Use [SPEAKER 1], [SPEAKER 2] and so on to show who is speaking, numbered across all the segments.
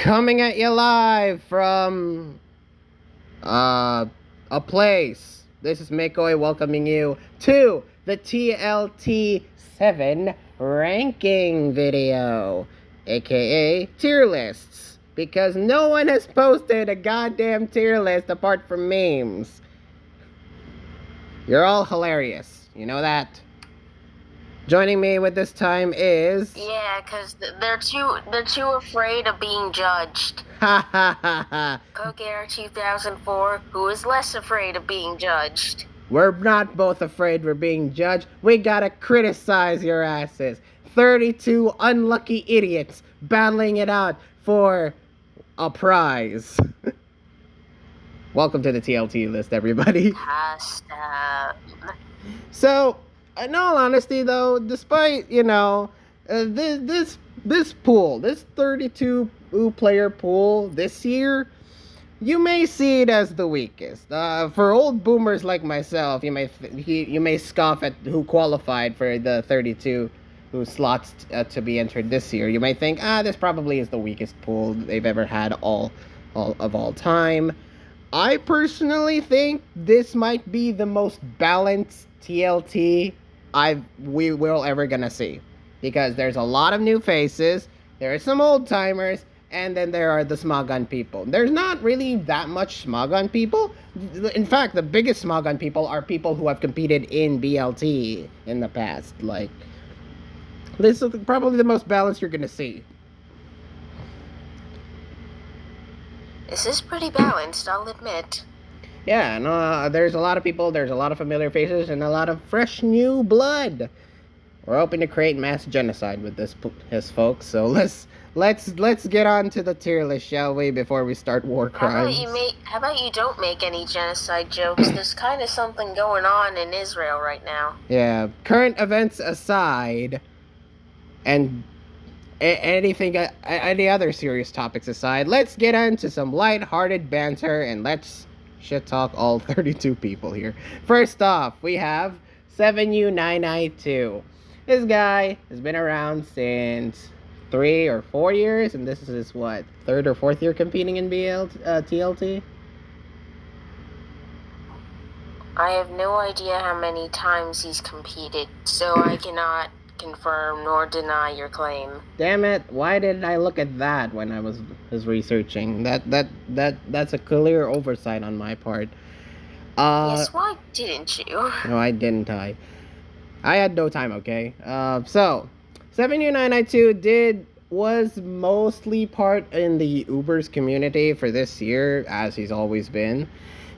[SPEAKER 1] Coming at you live from a place. This is Mikoi welcoming you to the TLT 7 ranking video, aka tier lists, because no one has posted a goddamn tier list apart from memes. You're all hilarious, you know that? Joining me with this time is...
[SPEAKER 2] Yeah, because they're too afraid of being judged.
[SPEAKER 1] Ha ha ha ha.
[SPEAKER 2] Poker 2004, who is less afraid of being judged.
[SPEAKER 1] We're not both afraid we're being judged. We gotta criticize your asses. 32 unlucky idiots battling it out for a prize. Welcome to the TLT list, everybody.
[SPEAKER 2] Stop.
[SPEAKER 1] So, in all honesty, though, despite, this pool, this 32 player pool this year, you may see it as the weakest. For old boomers like myself, you may scoff at who qualified for the 32 who slots to be entered this year. You may think, this probably is the weakest pool they've ever had all time. I personally think this might be the most balanced TLT we will ever gonna see, because there's a lot of new faces, there are some old timers, and then there are the Smogon people. There's not really that much Smogon people. In fact, the biggest Smogon people are people who have competed in BLT in the past. Like, this is probably the most balanced you're gonna see.
[SPEAKER 2] This is pretty balanced, I'll admit.
[SPEAKER 1] Yeah, no, there's a lot of people, there's a lot of familiar faces, and a lot of fresh new blood. We're hoping to create mass genocide with this folks. So let's get on to the tier list, shall we, before we start war crimes?
[SPEAKER 2] How about you don't make any genocide jokes? There's kind of something going on in Israel right now.
[SPEAKER 1] Yeah, current events aside, and any other serious topics aside, let's get into some light-hearted banter and let's shit talk all 32 people here. First off, we have 7U992. This guy has been around since 3 or 4 years, and this is his, third or fourth year competing in TLT?
[SPEAKER 2] I have no idea how many times he's competed, so I cannot confirm nor deny your claim.
[SPEAKER 1] Damn it, why didn't I look at that when I was researching? That's a clear oversight on my part.
[SPEAKER 2] Yes, why didn't you?
[SPEAKER 1] No, I didn't. I had no time, okay? So 7U992 was mostly part in the Ubers community for this year, as he's always been.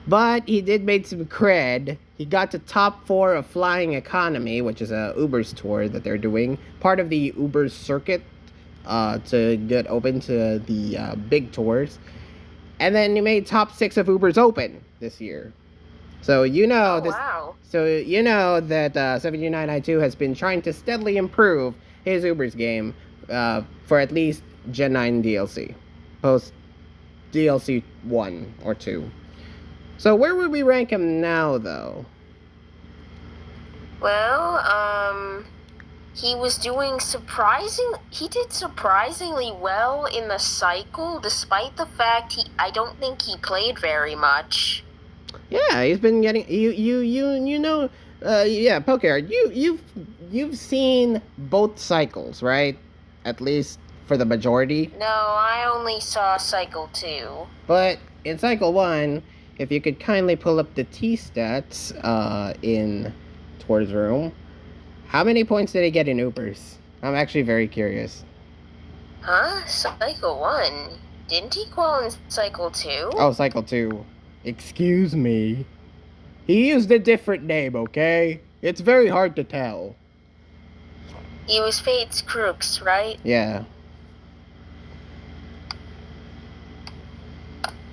[SPEAKER 1] But he did make some cred. He got to top 4 of Flying Economy, which is a Uber's tour that they're doing. Part of the Uber's circuit to get open to the big tours. And then he made top 6 of Uber's Open this year. So
[SPEAKER 2] Wow.
[SPEAKER 1] So you know that 7U992 has been trying to steadily improve his Uber's game for at least Gen 9 DLC. Post DLC 1 or 2. So where would we rank him now, though?
[SPEAKER 2] Well, he did surprisingly well in the cycle, despite the fact I don't think he played very much.
[SPEAKER 1] Yeah, he's been getting Poker. You've seen both cycles, right? At least for the majority.
[SPEAKER 2] No, I only saw cycle 2.
[SPEAKER 1] But in cycle 1, if you could kindly pull up the T-stats in Tours Room, how many points did he get in Ubers? I'm actually very curious.
[SPEAKER 2] Huh? Cycle 1? Didn't he qual in cycle 2?
[SPEAKER 1] Oh, cycle 2. Excuse me. He used a different name, okay? It's very hard to tell.
[SPEAKER 2] He was Fate's Crooks, right?
[SPEAKER 1] Yeah.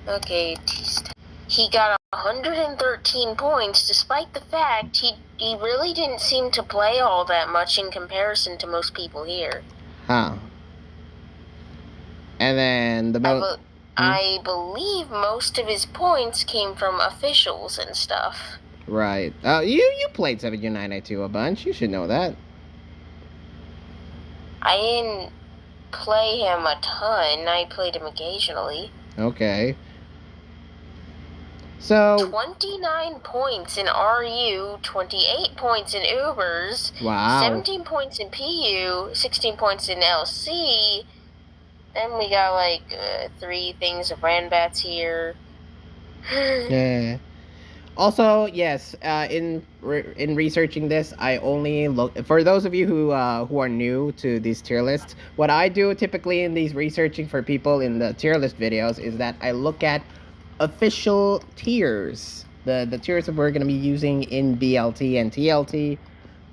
[SPEAKER 2] Okay, he got 113 points, despite the fact he really didn't seem to play all that much in comparison to most people here.
[SPEAKER 1] Huh. And then
[SPEAKER 2] I believe most of his points came from officials and stuff.
[SPEAKER 1] Right. You played 7U992 a bunch. You should know that.
[SPEAKER 2] I play him a ton. I played him occasionally.
[SPEAKER 1] Okay. So
[SPEAKER 2] 29 points in RU, 28 points in Ubers,
[SPEAKER 1] wow.
[SPEAKER 2] 17 points in PU, 16 points in LC. Then we got like 3 things of Ranbats here.
[SPEAKER 1] Yeah. Also, yes, in researching this, I only look for those of you who are new to these tier lists. What I do typically in these researching for people in the tier list videos is that I look at official tiers, the tiers that we're going to be using in BLT and TLT.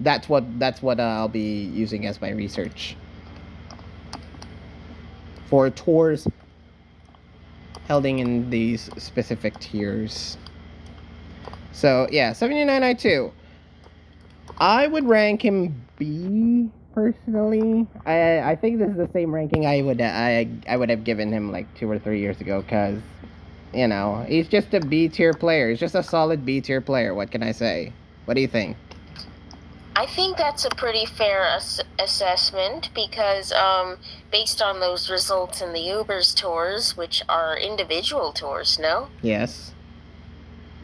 [SPEAKER 1] That's what I'll be using as my research for tours held in these specific tiers. So yeah, 79.92. I would rank him B personally. I think this is the same ranking I would have given him like 2 or 3 years ago, because you know, he's just a B tier player. He's just a solid B tier player. What can I say? What do you think?
[SPEAKER 2] I think that's a pretty fair assessment, because based on those results in the Ubers tours, which are individual tours, no?
[SPEAKER 1] Yes.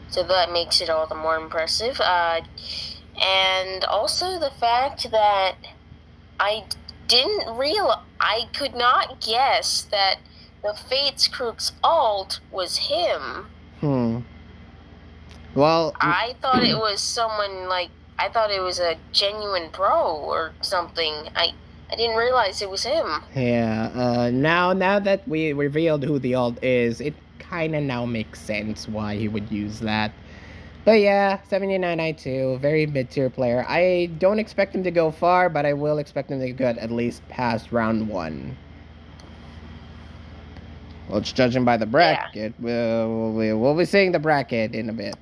[SPEAKER 2] So that makes it all the more impressive. And also the fact that I could not guess that the Fates Crook's alt was him.
[SPEAKER 1] Well,
[SPEAKER 2] I thought it was someone like, I thought it was a genuine pro or something. I didn't realize it was him.
[SPEAKER 1] Yeah, now that we revealed who the alt is, it kind of now makes sense why he would use that. But yeah, 79.92, very mid-tier player. I don't expect him to go far, but I will expect him to get at least past round 1. Well, it's judging by the bracket. Yeah. We'll be seeing the bracket in a bit.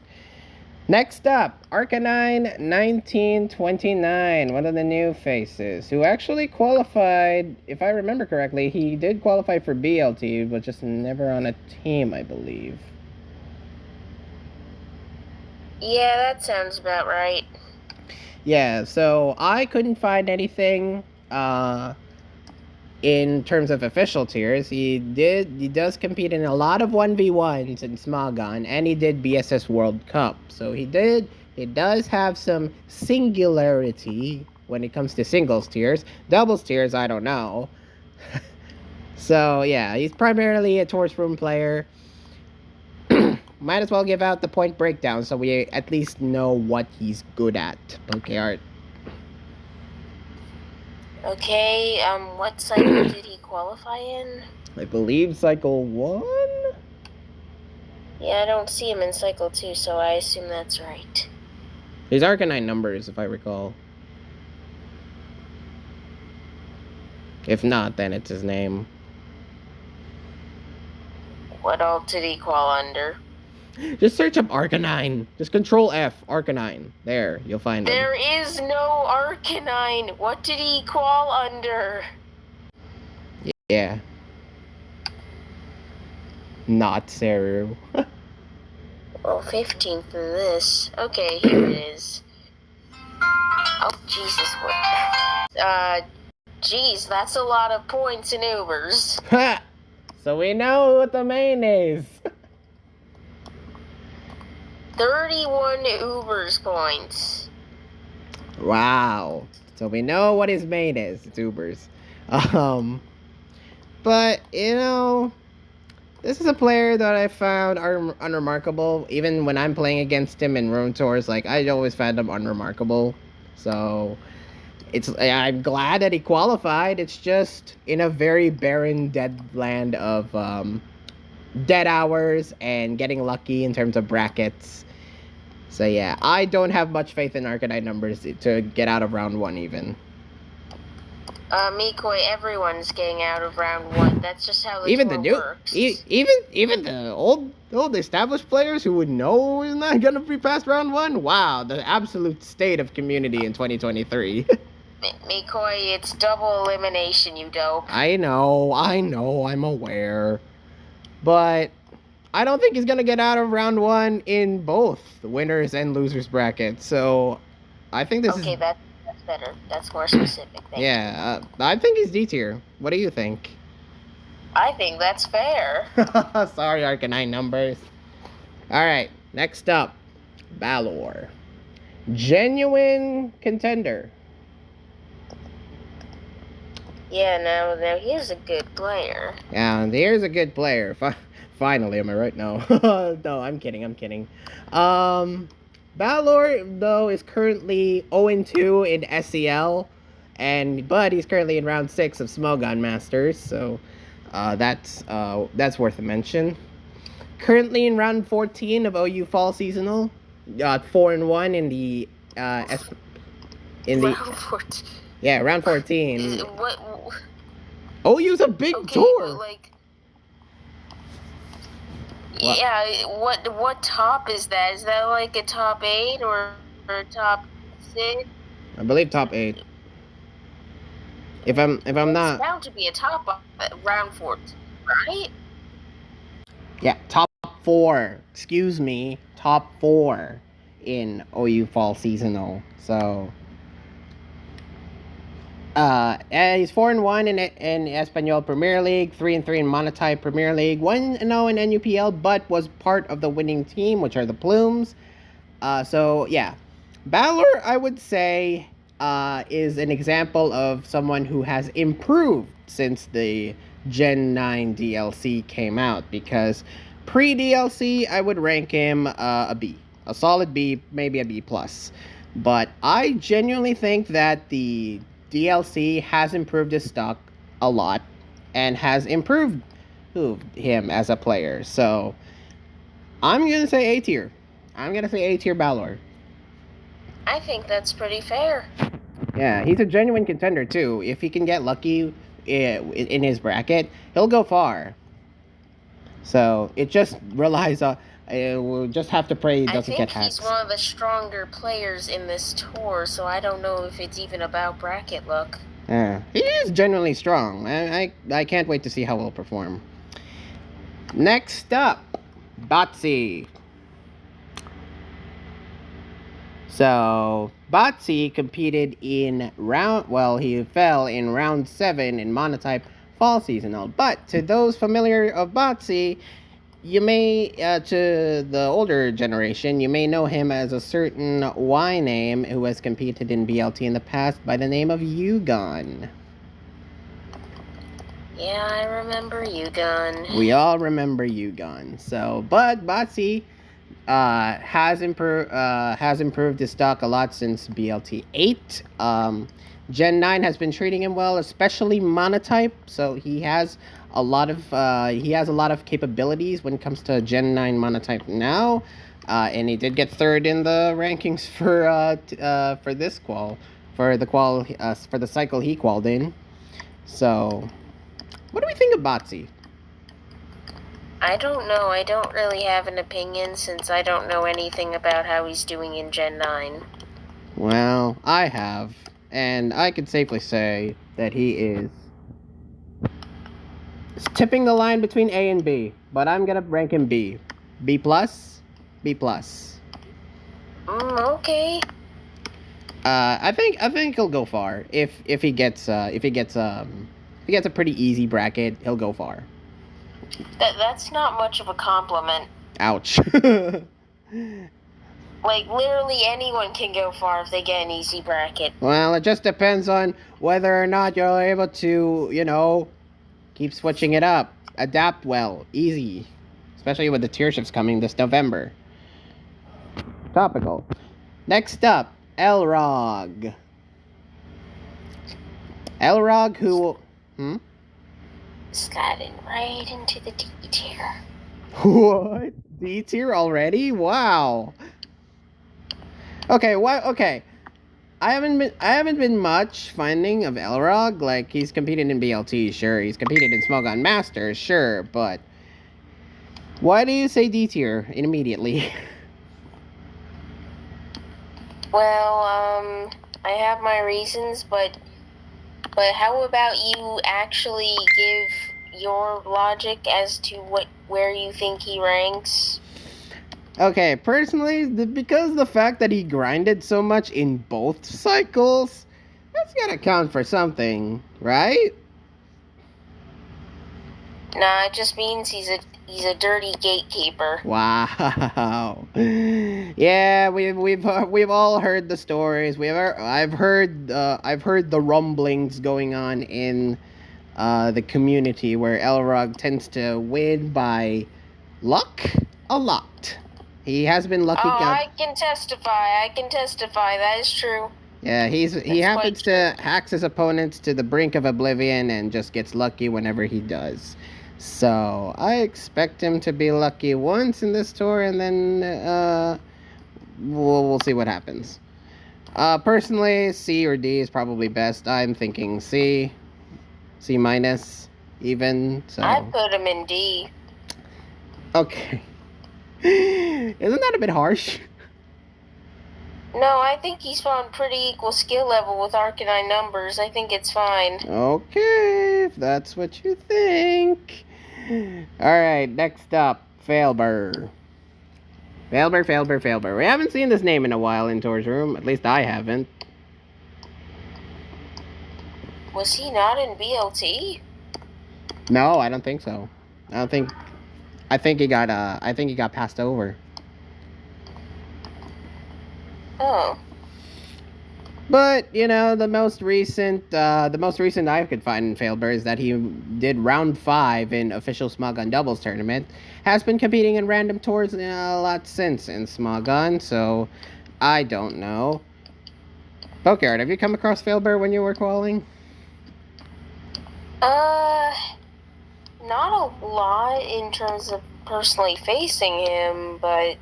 [SPEAKER 1] Next up, Arcanine 1929, one of the new faces, who actually qualified, if I remember correctly, he did qualify for BLT, but just never on a team, I believe.
[SPEAKER 2] Yeah, that sounds about right.
[SPEAKER 1] Yeah, so I couldn't find anything in terms of official tiers. He does compete in a lot of 1v1s in Smogon, and he did BSS World Cup. So he does have some singularity when it comes to singles tiers. Doubles tiers, I don't know. So yeah, he's primarily a Tourist Room player. Might as well give out the point breakdown so we at least know what he's good at. PokeArt.
[SPEAKER 2] Okay, what cycle did he qualify in?
[SPEAKER 1] I believe cycle 1?
[SPEAKER 2] Yeah, I don't see him in cycle 2, so I assume that's right.
[SPEAKER 1] His Arcanine numbers, if I recall. If not, then it's his name.
[SPEAKER 2] What alt did he qual under?
[SPEAKER 1] Just search up Arcanine. Just Control F, Arcanine. There, you'll find him.
[SPEAKER 2] There is no Arcanine. What did he qual under?
[SPEAKER 1] Yeah. Not Seru.
[SPEAKER 2] Well, 15th in this. Okay, here it is. Oh, Jesus, what? Geez, that's a lot of points in Ubers.
[SPEAKER 1] Ha! So we know what the main is.
[SPEAKER 2] 31 Ubers points.
[SPEAKER 1] Wow. So we know what his main is. It's Ubers. But, you know, this is a player that I found unremarkable. Even when I'm playing against him in room tours, like, I always found him unremarkable. So I'm glad that he qualified. It's just in a very barren, dead land of dead hours and getting lucky in terms of brackets. So yeah, I don't have much faith in Arcanine numbers to get out of round 1 even.
[SPEAKER 2] Mikoi, everyone's getting out of round 1. That's just how this works.
[SPEAKER 1] Even the old established players who would know is not gonna be past round 1. Wow, the absolute state of community in 2023.
[SPEAKER 2] Mikoi, it's double elimination, you dope.
[SPEAKER 1] I know, I'm aware. But I don't think he's going to get out of round 1 in both the winners and losers brackets. So I think this is...
[SPEAKER 2] Okay, that's better. That's more specific. Thank you.
[SPEAKER 1] Yeah, I think he's D tier. What do you think?
[SPEAKER 2] I think that's fair.
[SPEAKER 1] Sorry, Arcanine numbers. Alright, next up, Balor. Genuine contender.
[SPEAKER 2] Yeah, now he's a good player.
[SPEAKER 1] Yeah, there's a good player. Finally, am I right? No. No, I'm kidding. Balor, though, is currently 0-2 in SEL, but he's currently in round 6 of Smogon Masters, so that's worth a mention. Currently in round 14 of OU Fall Seasonal, 4-1 in the round
[SPEAKER 2] 14.
[SPEAKER 1] Yeah, round 14.
[SPEAKER 2] What?
[SPEAKER 1] OU's a big tour.
[SPEAKER 2] Like,
[SPEAKER 1] What?
[SPEAKER 2] yeah. What top is that? Is that like a top 8 or top 6?
[SPEAKER 1] I believe top 8. If I'm not,
[SPEAKER 2] it's bound to be a top round 14, right?
[SPEAKER 1] Yeah, top 4. Excuse me, top 4 in OU Fall Seasonal. So, and he's 4-1 in Espanol Premier League, 3-3 in Monotype Premier League, 1-0 in NUPL, but was part of the winning team, which are the Plumes. So yeah, Balor, I would say, is an example of someone who has improved since the Gen 9 DLC came out, because pre-DLC, I would rank him a B. A solid B, maybe a B+. But I genuinely think that the DLC has improved his stock a lot and has improved him as a player. So I'm going to say A tier. I'm going to say A tier Balor.
[SPEAKER 2] I think that's pretty fair.
[SPEAKER 1] Yeah, he's a genuine contender too. If he can get lucky in his bracket, he'll go far. So it just relies on. We'll just have to pray he doesn't get hacked.
[SPEAKER 2] I think he's one of the stronger players in this tour, so I don't know if it's even about bracket luck.
[SPEAKER 1] Yeah, he is genuinely strong. I can't wait to see how he'll perform. Next up, Botsy. So, Botsy competed in he fell in round 7 in Monotype Fall Seasonal. But to those familiar of Botsy, you may, to the older generation, you may know him as a certain Y name who has competed in BLT in the past by the name of Yugon.
[SPEAKER 2] Yeah, I remember Yugon.
[SPEAKER 1] We all remember Yugon. So, but Botsy has improved his stock a lot since BLT 8. Gen 9 has been treating him well, especially Monotype. So he has a lot of capabilities when it comes to Gen 9 Monotype now. And he did get 3rd in the rankings for this qual, for the cycle he qualled in. So, what do we think of Botsy?
[SPEAKER 2] I don't know. I don't really have an opinion since I don't know anything about how he's doing in Gen 9.
[SPEAKER 1] Well, I have, and I can safely say that he is tipping the line between A and B, but I'm gonna rank him B. B+? B+.
[SPEAKER 2] Okay.
[SPEAKER 1] I think he'll go far. If he gets a pretty easy bracket, he'll go far.
[SPEAKER 2] That's not much of a compliment.
[SPEAKER 1] Ouch.
[SPEAKER 2] Like, literally anyone can go far if they get an easy bracket.
[SPEAKER 1] Well, it just depends on whether or not you're able to, keep switching it up. Adapt well. Easy. Especially with the tier shifts coming this November. Topical. Next up, Elrog. Elrog, who...
[SPEAKER 2] Sliding right into the D tier.
[SPEAKER 1] What? D tier already? Wow. Okay, okay. I haven't been much finding of Elrog. Like, he's competed in BLT, sure. He's competed in Smogon Masters, sure. But why do you say D tier immediately?
[SPEAKER 2] Well, I have my reasons, but how about you actually give your logic as to where you think he ranks?
[SPEAKER 1] Okay, personally, because the fact that he grinded so much in both cycles, That's gotta count for something, right?
[SPEAKER 2] Nah, it just means he's a dirty gatekeeper.
[SPEAKER 1] Wow. Yeah, we've all heard the stories. I've heard the rumblings going on in the community where Elrog tends to win by luck a lot. He has been lucky.
[SPEAKER 2] Oh, I can testify. That is true.
[SPEAKER 1] Yeah, he happens to hacks his opponents to the brink of oblivion and just gets lucky whenever he does. So I expect him to be lucky once in this tour, and then we'll see what happens. Personally, C or D is probably best. I'm thinking C minus, even. So
[SPEAKER 2] I put him in D.
[SPEAKER 1] Okay. Isn't that a bit harsh?
[SPEAKER 2] No, I think he's on pretty equal skill level with Arcanine numbers. I think it's fine.
[SPEAKER 1] Okay, if that's what you think. Alright, next up, Failbur. Failbur. We haven't seen this name in a while in Tor's room. At least I haven't.
[SPEAKER 2] Was he not in BLT?
[SPEAKER 1] No, I don't think so. I think he got passed over.
[SPEAKER 2] Oh.
[SPEAKER 1] But, you know, the most recent I could find in Failbur is that he did round 5 in official Smogon doubles tournament. Has been competing in random tours a lot since in Smogon, so I don't know. Pokeyard, have you come across Failbur when you were qualing?
[SPEAKER 2] Not a lot in terms of personally facing him, but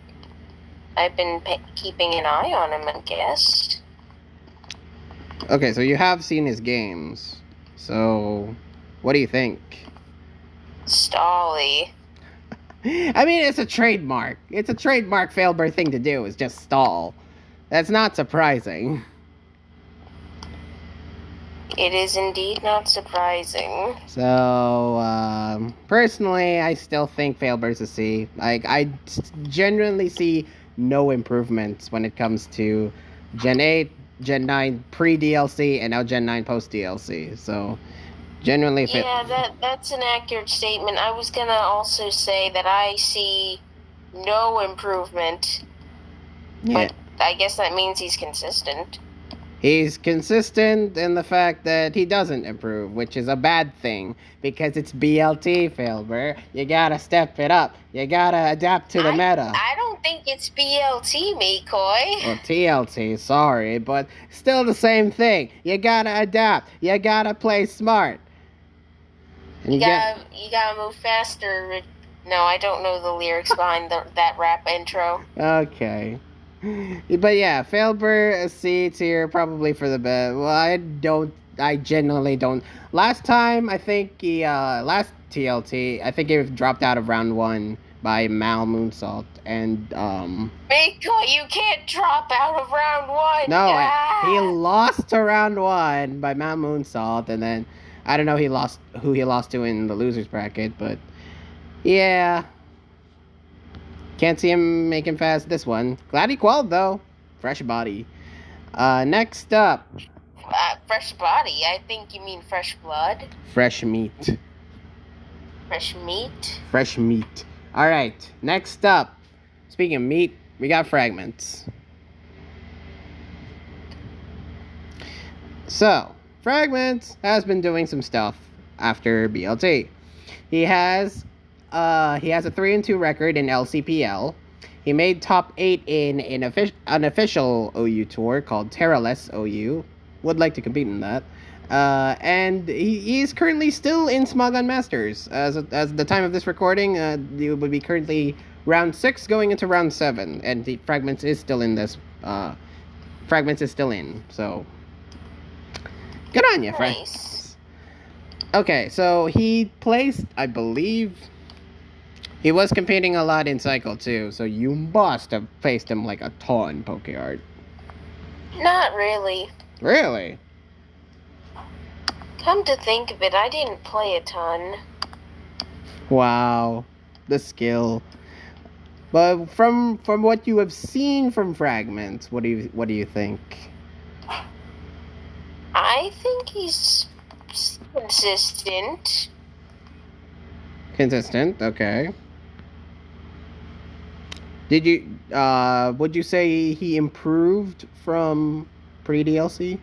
[SPEAKER 2] I've been keeping an eye on him, I guess.
[SPEAKER 1] Okay, so you have seen his games. So, what do you think?
[SPEAKER 2] Stally.
[SPEAKER 1] I mean, it's a trademark. It's a trademark Failbur thing to do, is just stall. That's not surprising.
[SPEAKER 2] It is indeed not surprising.
[SPEAKER 1] So, personally, I still think Failbur's a C. Like, I genuinely see no improvements when it comes to Gen 8, Gen 9 pre-DLC, and now Gen 9 post-DLC. So, genuinely...
[SPEAKER 2] Yeah, that's an accurate statement. I was gonna also say that I see no improvement.
[SPEAKER 1] Yeah.
[SPEAKER 2] But I guess that means he's consistent.
[SPEAKER 1] He's consistent in the fact that he doesn't improve, which is a bad thing, because it's BLT, Failbur. You gotta step it up. You gotta adapt to the meta.
[SPEAKER 2] I don't think it's BLT, Mikoi.
[SPEAKER 1] Or TLT, sorry, but still the same thing. You gotta adapt. You gotta play smart. And
[SPEAKER 2] you gotta move faster. No, I don't know the lyrics behind that rap intro.
[SPEAKER 1] Okay. But yeah, Failbur, a C tier, probably for the best. Well, I genuinely don't. Last time, I think last TLT, I think he dropped out of round 1 by Mal Moonsault, and,
[SPEAKER 2] Miko, you can't drop out of round 1!
[SPEAKER 1] No, he lost to round 1 by Mal Moonsault, and then, I don't know who he lost to in the loser's bracket, but, yeah. Can't see him making fast this one. Glad he quelled, though. Fresh body. Next up.
[SPEAKER 2] Fresh body? I think you mean fresh blood.
[SPEAKER 1] Fresh meat.
[SPEAKER 2] Fresh meat?
[SPEAKER 1] Fresh meat. Alright, next up. Speaking of meat, we got Fragments. So, Fragments has been doing some stuff after BLT. He has a 3-2 record in LCPL. He made top 8 in an official OU tour called Terraless OU. Would like to compete in that. And he's currently still in Smogon Masters. As the time of this recording, it would be currently round 6 going into round 7. And the Fragments is still in this. Fragments is still in. So, good on you,
[SPEAKER 2] Nice.
[SPEAKER 1] Okay, so he placed, I believe... He was competing a lot in Cycle, too, so you must have faced him like a ton, Pokeyard.
[SPEAKER 2] Not really.
[SPEAKER 1] Really?
[SPEAKER 2] Come to think of it, I didn't play a ton.
[SPEAKER 1] Wow. The skill. But from what you have seen from Fragments, what do you think?
[SPEAKER 2] I I think he's consistent.
[SPEAKER 1] Consistent, okay. Would you say he improved from pre-DLC?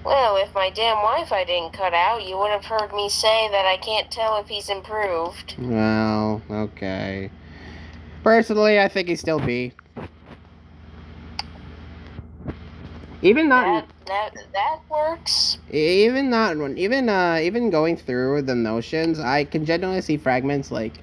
[SPEAKER 2] Well, if my damn Wi-Fi didn't cut out, you would have heard me say that I can't tell if he's improved.
[SPEAKER 1] Well, okay. Personally, I think he's still B. Even not
[SPEAKER 2] that works.
[SPEAKER 1] even not even going through the notions, I can genuinely see Fragments like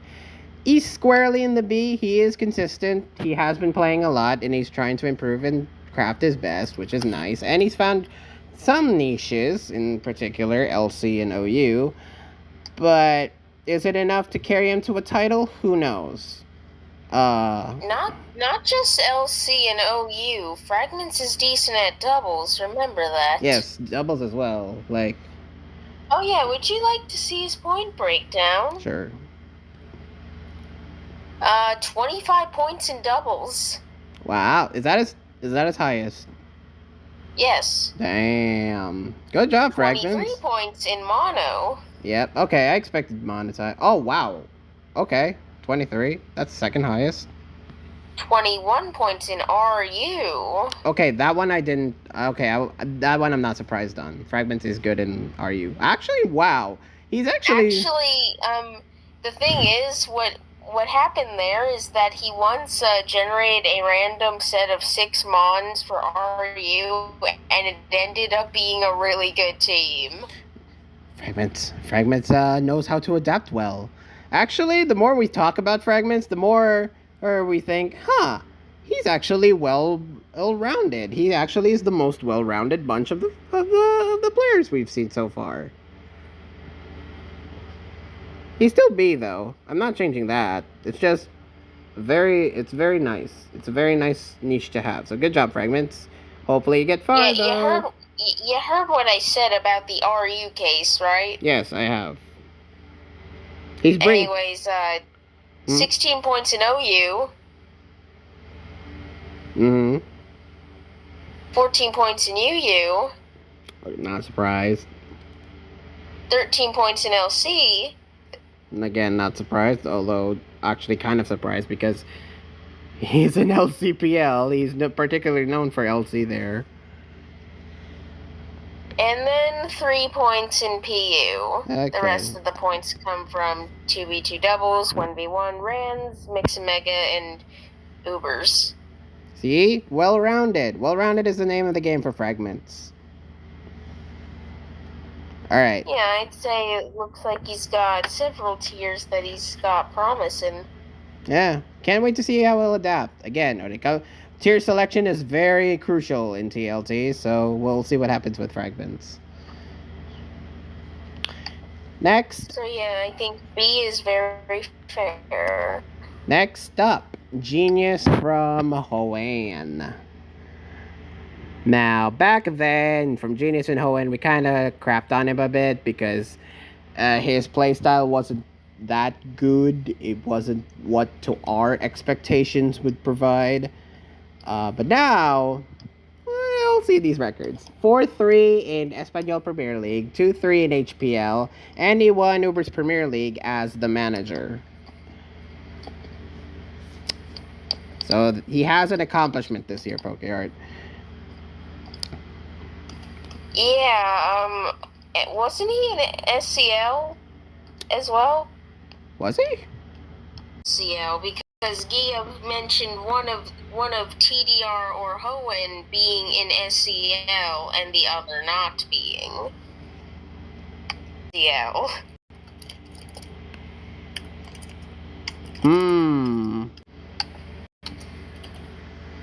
[SPEAKER 1] he's squarely in the B. He is consistent. He has been playing a lot, and he's trying to improve and craft his best, which is nice. And he's found some niches, in particular LC and OU. But is it enough to carry him to a title? Who knows?
[SPEAKER 2] Not just LC and OU. Fragments is decent at doubles. Remember that.
[SPEAKER 1] Yes, doubles as well. Like.
[SPEAKER 2] Oh yeah, would you like to see his point breakdown?
[SPEAKER 1] Sure.
[SPEAKER 2] 25 points in doubles.
[SPEAKER 1] Wow, is that his highest?
[SPEAKER 2] Yes.
[SPEAKER 1] Damn. Good job, Fragments.
[SPEAKER 2] 23 points in mono.
[SPEAKER 1] Yep. Okay, I expected monetize. Oh wow. Okay, 23. That's second highest.
[SPEAKER 2] 21 points in RU.
[SPEAKER 1] Okay, that one I didn't. Okay, that one I'm not surprised on. Fragments is good in RU. Actually, wow. He's actually.
[SPEAKER 2] The thing is, what happened there is that he once generated a random set of 6 mons for RU, and it ended up being a really good team.
[SPEAKER 1] Fragments knows how to adapt well. Actually, the more we talk about Fragments, the more we think, he's actually well-rounded. He actually is the most well-rounded bunch of the players we've seen so far. He's still B though. I'm not changing that. It's just it's very nice. It's a very nice niche to have. So good job, Fragments. Hopefully you get far though.
[SPEAKER 2] You heard what I said about the RU case, right?
[SPEAKER 1] Yes, I have.
[SPEAKER 2] Anyways, 16 points in OU. 14 points in UU.
[SPEAKER 1] Not surprised.
[SPEAKER 2] 13 points in LC.
[SPEAKER 1] And again, not surprised, although actually kind of surprised because he's an LCPL. He's particularly known for LC there.
[SPEAKER 2] And then 3 points in PU.
[SPEAKER 1] Okay.
[SPEAKER 2] The rest of the points come from 2v2 doubles, 1v1 Rans, Mix and Mega, and Ubers.
[SPEAKER 1] See? Well-rounded. Well-rounded is the name of the game for Fragments. Alright.
[SPEAKER 2] Yeah, I'd say it looks like he's got several tiers that he's got promise in.
[SPEAKER 1] Yeah. Can't wait to see how he'll adapt. Again, tier selection is very crucial in TLT, so we'll see what happens with Fragments. Next.
[SPEAKER 2] So yeah, I think B is very fair.
[SPEAKER 1] Next up, Genius from Hoenn. Now, back then, from Genius and Hoenn, we kind of crapped on him a bit because his playstyle wasn't that good. It wasn't what to our expectations would provide. But now, we'll see these records. 4-3 in Espanol Premier League, 2-3 in HPL, and he won Uber's Premier League as the manager. So he has an accomplishment this year, PokeArt.
[SPEAKER 2] Yeah, wasn't he in SCL as well?
[SPEAKER 1] Was he?
[SPEAKER 2] CL, because Gia mentioned one of TDR or Hoenn being in SCL and the other not being. CL.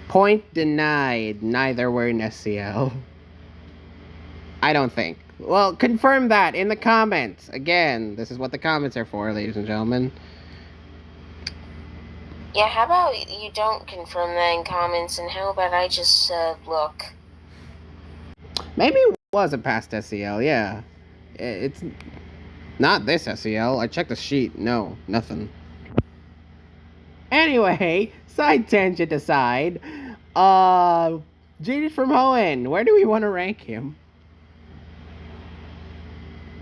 [SPEAKER 1] Point denied. Neither were in SCL. I don't think. Well, confirm that in the comments. Again, this is what the comments are for, ladies and gentlemen.
[SPEAKER 2] Yeah, how about you don't confirm that in comments, and how about I just look?
[SPEAKER 1] Maybe it was a past SCL, yeah. It's not this SCL. I checked the sheet. No, nothing. Anyway, side tangent aside, Genius from Hoenn, where do we want to rank him?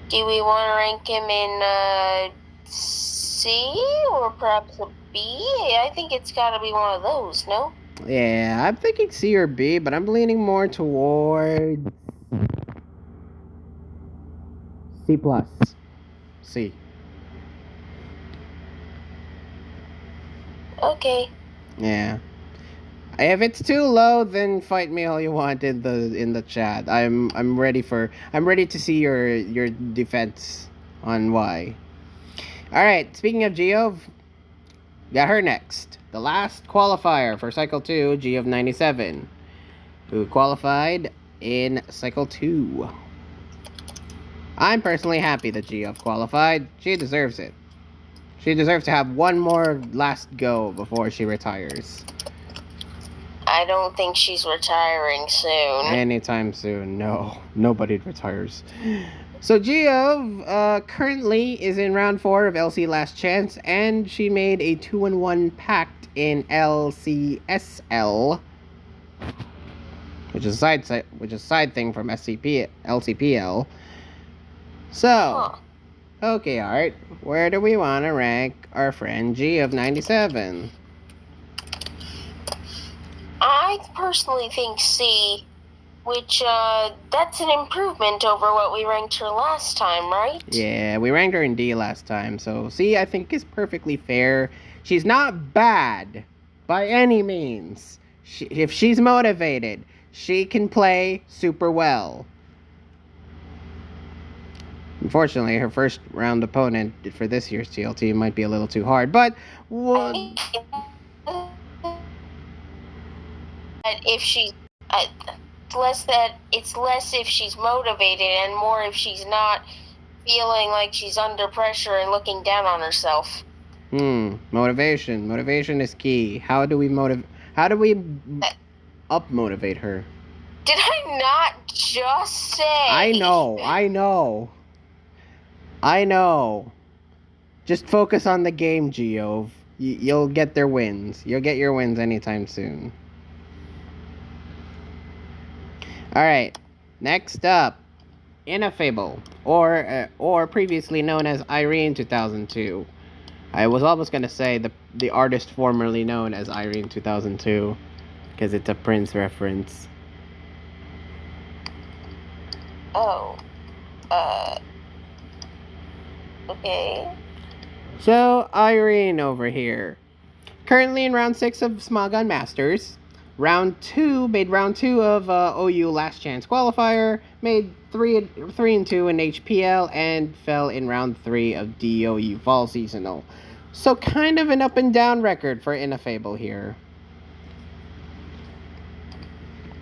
[SPEAKER 2] Do we want to rank him in C or perhaps a B? I think it's got to be one of those, no?
[SPEAKER 1] Yeah, I'm thinking C or B, but I'm leaning more toward C plus. C.
[SPEAKER 2] Okay.
[SPEAKER 1] Yeah. If it's too low, then fight me all you want in the chat. I'm ready to see your defense on why. All right. Speaking of Geov, got her next. The last qualifier for Cycle 2, Geov 97, who qualified in Cycle 2. I'm personally happy that Geov qualified. She deserves it. She deserves to have one more last go before she retires.
[SPEAKER 2] I don't think she's retiring soon.
[SPEAKER 1] Anytime soon. No, nobody retires. So Geov currently is in round 4 of LC Last Chance, and she made a 2-1 pact in LCSL, which is a side thing from LCPL. So, okay, Art, where do we want to rank our friend Geov 97?
[SPEAKER 2] I personally think C, which, that's an improvement over what we ranked her last time, right?
[SPEAKER 1] Yeah, we ranked her in D last time, so C, I think, is perfectly fair. She's not bad, by any means. If she's motivated, she can play super well. Unfortunately, her first round opponent for this year's TLT might be a little too hard, but
[SPEAKER 2] if she, it's less if she's motivated and more if she's not feeling like she's under pressure and looking down on herself.
[SPEAKER 1] Motivation. Motivation is key. How do we up motivate her?
[SPEAKER 2] Did I not just say?
[SPEAKER 1] I know. Just focus on the game, Geov. You'll get their wins. You'll get your wins anytime soon. Alright, next up, Ineffable, or previously known as Irene 2002. I was almost going to say the artist formerly known as Irene 2002, because it's a Prince reference.
[SPEAKER 2] Oh, okay.
[SPEAKER 1] So, Irene over here. Currently in round 6 of Small Gun Masters. Round 2 of OU Last Chance Qualifier, made 3-2 in HPL, and fell in round 3 of DOU Fall Seasonal. So kind of an up and down record for Ineffable here.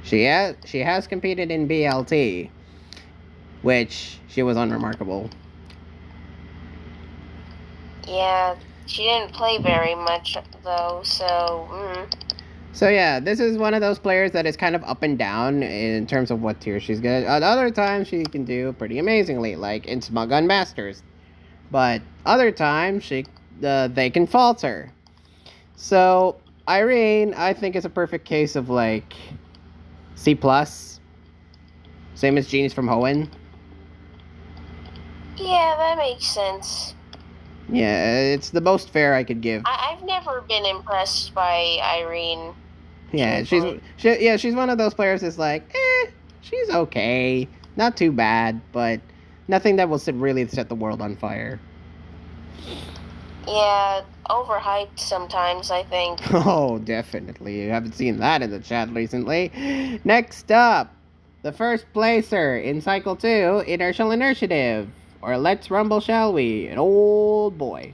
[SPEAKER 1] She has competed in BLT, which she was unremarkable.
[SPEAKER 2] Yeah, she didn't play very much though, so.
[SPEAKER 1] So yeah, this is one of those players that is kind of up and down in terms of what tier she's good. At other times, she can do pretty amazingly, like in Small Gun Masters. But other times, they can falter. So Irene, I think, is a perfect case of like C+. Same as Genius from Hoenn.
[SPEAKER 2] Yeah, that makes sense.
[SPEAKER 1] Yeah, it's the most fair I could give.
[SPEAKER 2] I've never been impressed by Irene.
[SPEAKER 1] Yeah, she's one of those players that's like, she's okay. Not too bad, but nothing that will really set the world on fire.
[SPEAKER 2] Yeah, overhyped sometimes, I think.
[SPEAKER 1] Oh, definitely. You haven't seen that in the chat recently. Next up, the first placer in Cycle 2, Inertial Initiative. Or Let's Rumble, Shall We? An old boy.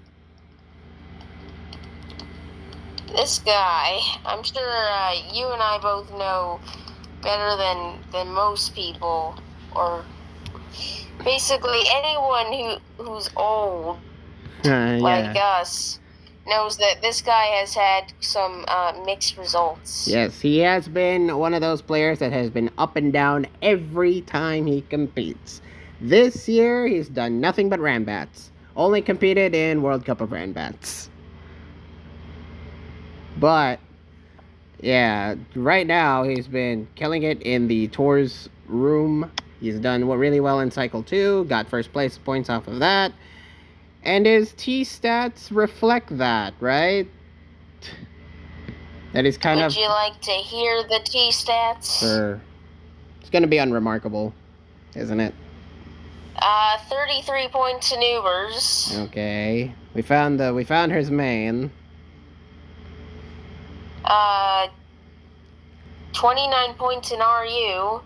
[SPEAKER 2] This guy, I'm sure you and I both know better than most people, or basically anyone who's old like us knows that this guy has had some mixed results.
[SPEAKER 1] Yes, he has been one of those players that has been up and down every time he competes. This year, he's done nothing but Rambats. Only competed in World Cup of Rambats. But yeah, right now he's been killing it in the tours room. He's done really well in Cycle 2, got first place points off of that. And his T stats reflect that, right? That is kind
[SPEAKER 2] Would you like to hear the T stats?
[SPEAKER 1] Sure. It's going to be unremarkable, isn't it?
[SPEAKER 2] 33 points in Ubers.
[SPEAKER 1] Okay. We found his main.
[SPEAKER 2] 29 points in RU.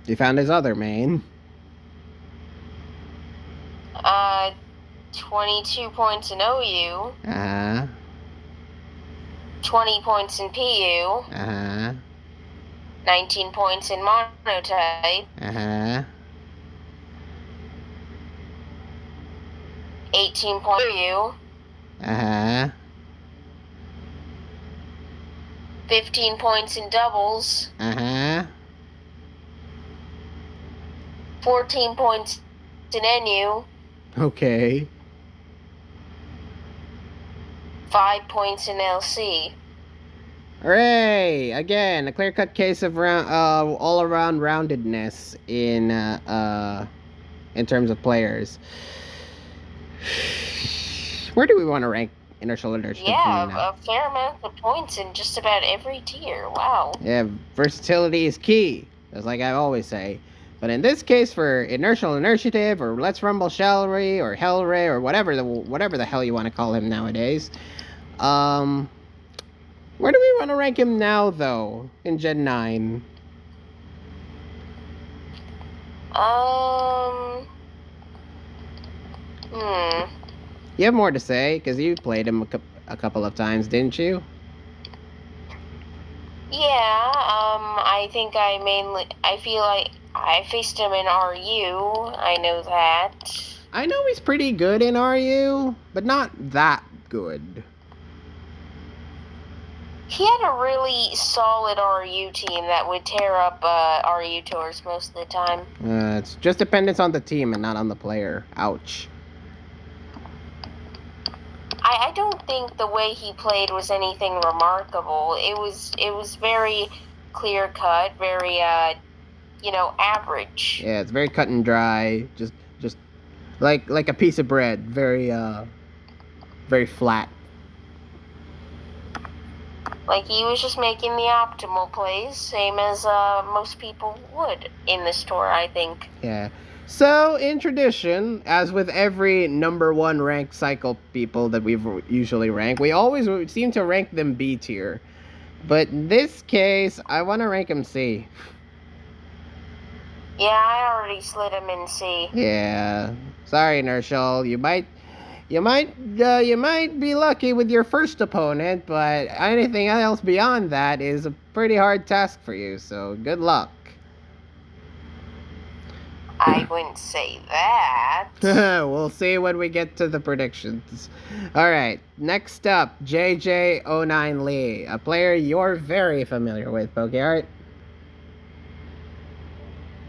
[SPEAKER 1] We found his other main.
[SPEAKER 2] 22 points in OU. 20 points in PU. 19 points in monotype. 18 points in U. 15 points in doubles. 14 points in NU.
[SPEAKER 1] Okay.
[SPEAKER 2] 5 points in LC.
[SPEAKER 1] Hooray! Again, a clear-cut case of all-around roundedness in terms of players. Where do we want to rank inertial inertia?
[SPEAKER 2] Yeah, a fair amount of points in just about every tier. Wow.
[SPEAKER 1] Yeah, versatility is key, just like I always say. But in this case, for inertial inertiative, or Let's Rumble Shellray, or Hellray, or whatever the hell you want to call him nowadays, where do we want to rank him now, though, in Gen 9? You have more to say, because you played him a couple of times, didn't you?
[SPEAKER 2] Yeah, I think I feel like I faced him in RU, I know that.
[SPEAKER 1] I know he's pretty good in RU, but not that good.
[SPEAKER 2] He had a really solid RU team that would tear up RU tours most of the time.
[SPEAKER 1] It's just dependence on the team and not on the player. Ouch.
[SPEAKER 2] I don't think the way he played was anything remarkable. It was very clear cut, very average.
[SPEAKER 1] Yeah, it's very cut and dry. Just like a piece of bread. Very flat.
[SPEAKER 2] Like, he was just making the optimal plays, same as most people would in this tour, I think.
[SPEAKER 1] Yeah. So, in tradition, as with every number one ranked cycle people that we've usually rank, we always seem to rank them B tier. But in this case, I want to rank him C.
[SPEAKER 2] Yeah, I already slid him in C.
[SPEAKER 1] Yeah. Sorry, Inertial. You might be lucky with your first opponent, but anything else beyond that is a pretty hard task for you, so good luck.
[SPEAKER 2] I wouldn't say that.
[SPEAKER 1] We'll see when we get to the predictions. Alright, next up, JJ09 Lee, a player you're very familiar with, PokeArt.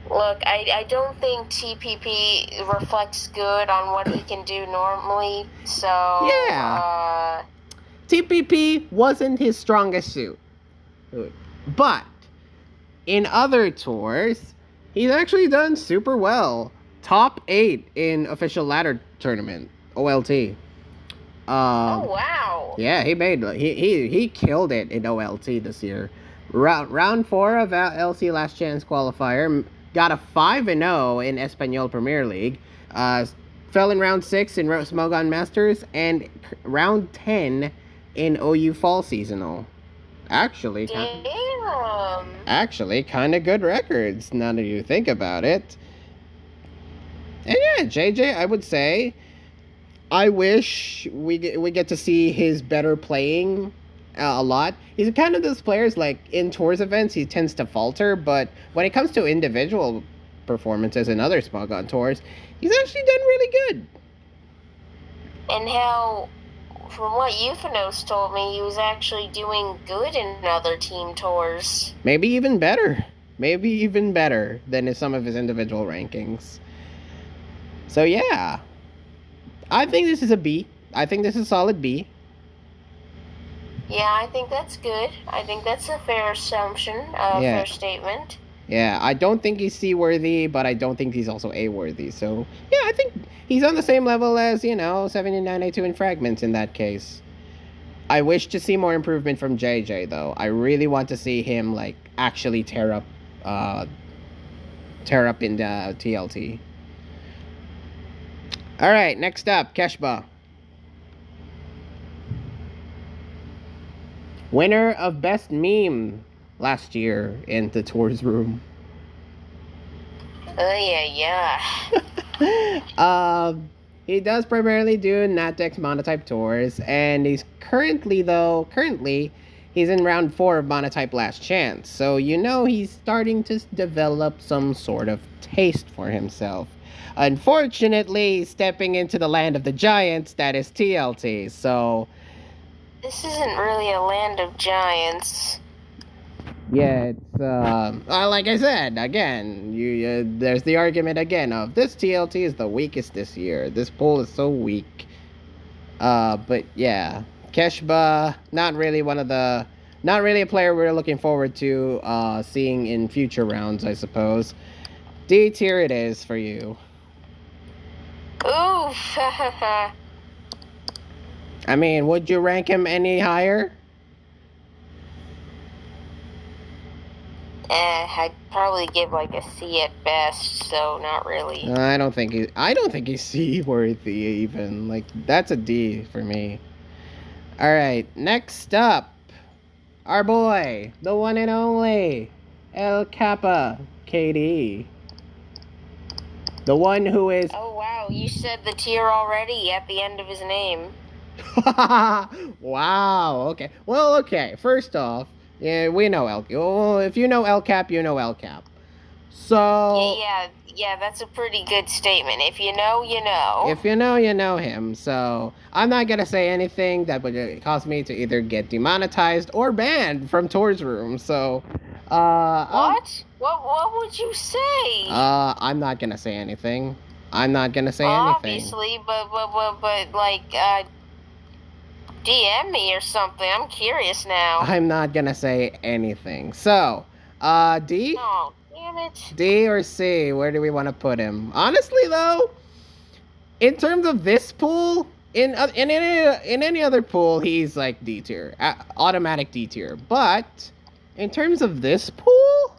[SPEAKER 2] Look, I don't think TPP reflects good on what he can do normally, so...
[SPEAKER 1] Yeah. TPP wasn't his strongest suit. But, in other tours, he's actually done super well. Top 8 in official ladder tournament, OLT.
[SPEAKER 2] Oh, wow.
[SPEAKER 1] Yeah, he killed it in OLT this year. Round 4 of LC Last Chance qualifier, got a 5-0 in Espanol Premier League. Fell in round 6 in Smogon Masters, and round 10 in OU Fall Seasonal. Actually, kind of good records, now that you think about it. And yeah, JJ, I would say, I wish we get to see his better playing a lot. He's kind of those players, like, in tours events, he tends to falter, but when it comes to individual performances and other Smogon tours, he's actually done really good.
[SPEAKER 2] And how, from what Euphanos told me, he was actually doing good in other team tours.
[SPEAKER 1] Maybe even better than some of his individual rankings. So yeah, I think this is a B. I think this is a solid B.
[SPEAKER 2] Yeah, I think that's good. I think that's a fair assumption, fair statement.
[SPEAKER 1] Yeah, I don't think he's C-worthy, but I don't think he's also A-worthy. So, yeah, I think he's on the same level as, 79A2 in Fragments in that case. I wish to see more improvement from JJ, though. I really want to see him, like, actually tear up in the TLT. Alright, next up, Keshba. Winner of Best Meme last year in the Tours Room.
[SPEAKER 2] Yeah.
[SPEAKER 1] He does primarily do Natdex Monotype tours, and he's currently, he's in round 4 of Monotype Last Chance. So he's starting to develop some sort of taste for himself. Unfortunately, he's stepping into the land of the giants, that is TLT. So
[SPEAKER 2] this isn't really a land of giants.
[SPEAKER 1] Yeah, it's like I said again. There's the argument again of this TLT is the weakest this year. This pool is so weak. But yeah, Keshba, not really a player we're looking forward to seeing in future rounds, I suppose. D tier it is for you.
[SPEAKER 2] Ooh.
[SPEAKER 1] I mean, would you rank him any higher?
[SPEAKER 2] I'd probably give like a C at best, so not really.
[SPEAKER 1] I don't think he's C worthy even. Like, that's a D for me. All right, next up, our boy, the one and only El Kappa KD. The one who is.
[SPEAKER 2] Oh wow, you said the tier already at the end of his name.
[SPEAKER 1] Wow. Okay. Well, okay. First off, yeah, we know if you know El Cap, you know El Cap. So.
[SPEAKER 2] Yeah, that's a pretty good statement. If you know, you know.
[SPEAKER 1] If you know, you know him. So I'm not gonna say anything that would cause me to either get demonetized or banned from Tours Room. So.
[SPEAKER 2] What? What would you say?
[SPEAKER 1] I'm not gonna say anything.
[SPEAKER 2] Obviously, but like, DM me or something. I'm curious now.
[SPEAKER 1] I'm not gonna say anything. So, D?
[SPEAKER 2] Oh, damn it.
[SPEAKER 1] D or C? Where do we want to put him? Honestly, though, in terms of this pool, in any other pool, he's like D tier, automatic D tier. But in terms of this pool,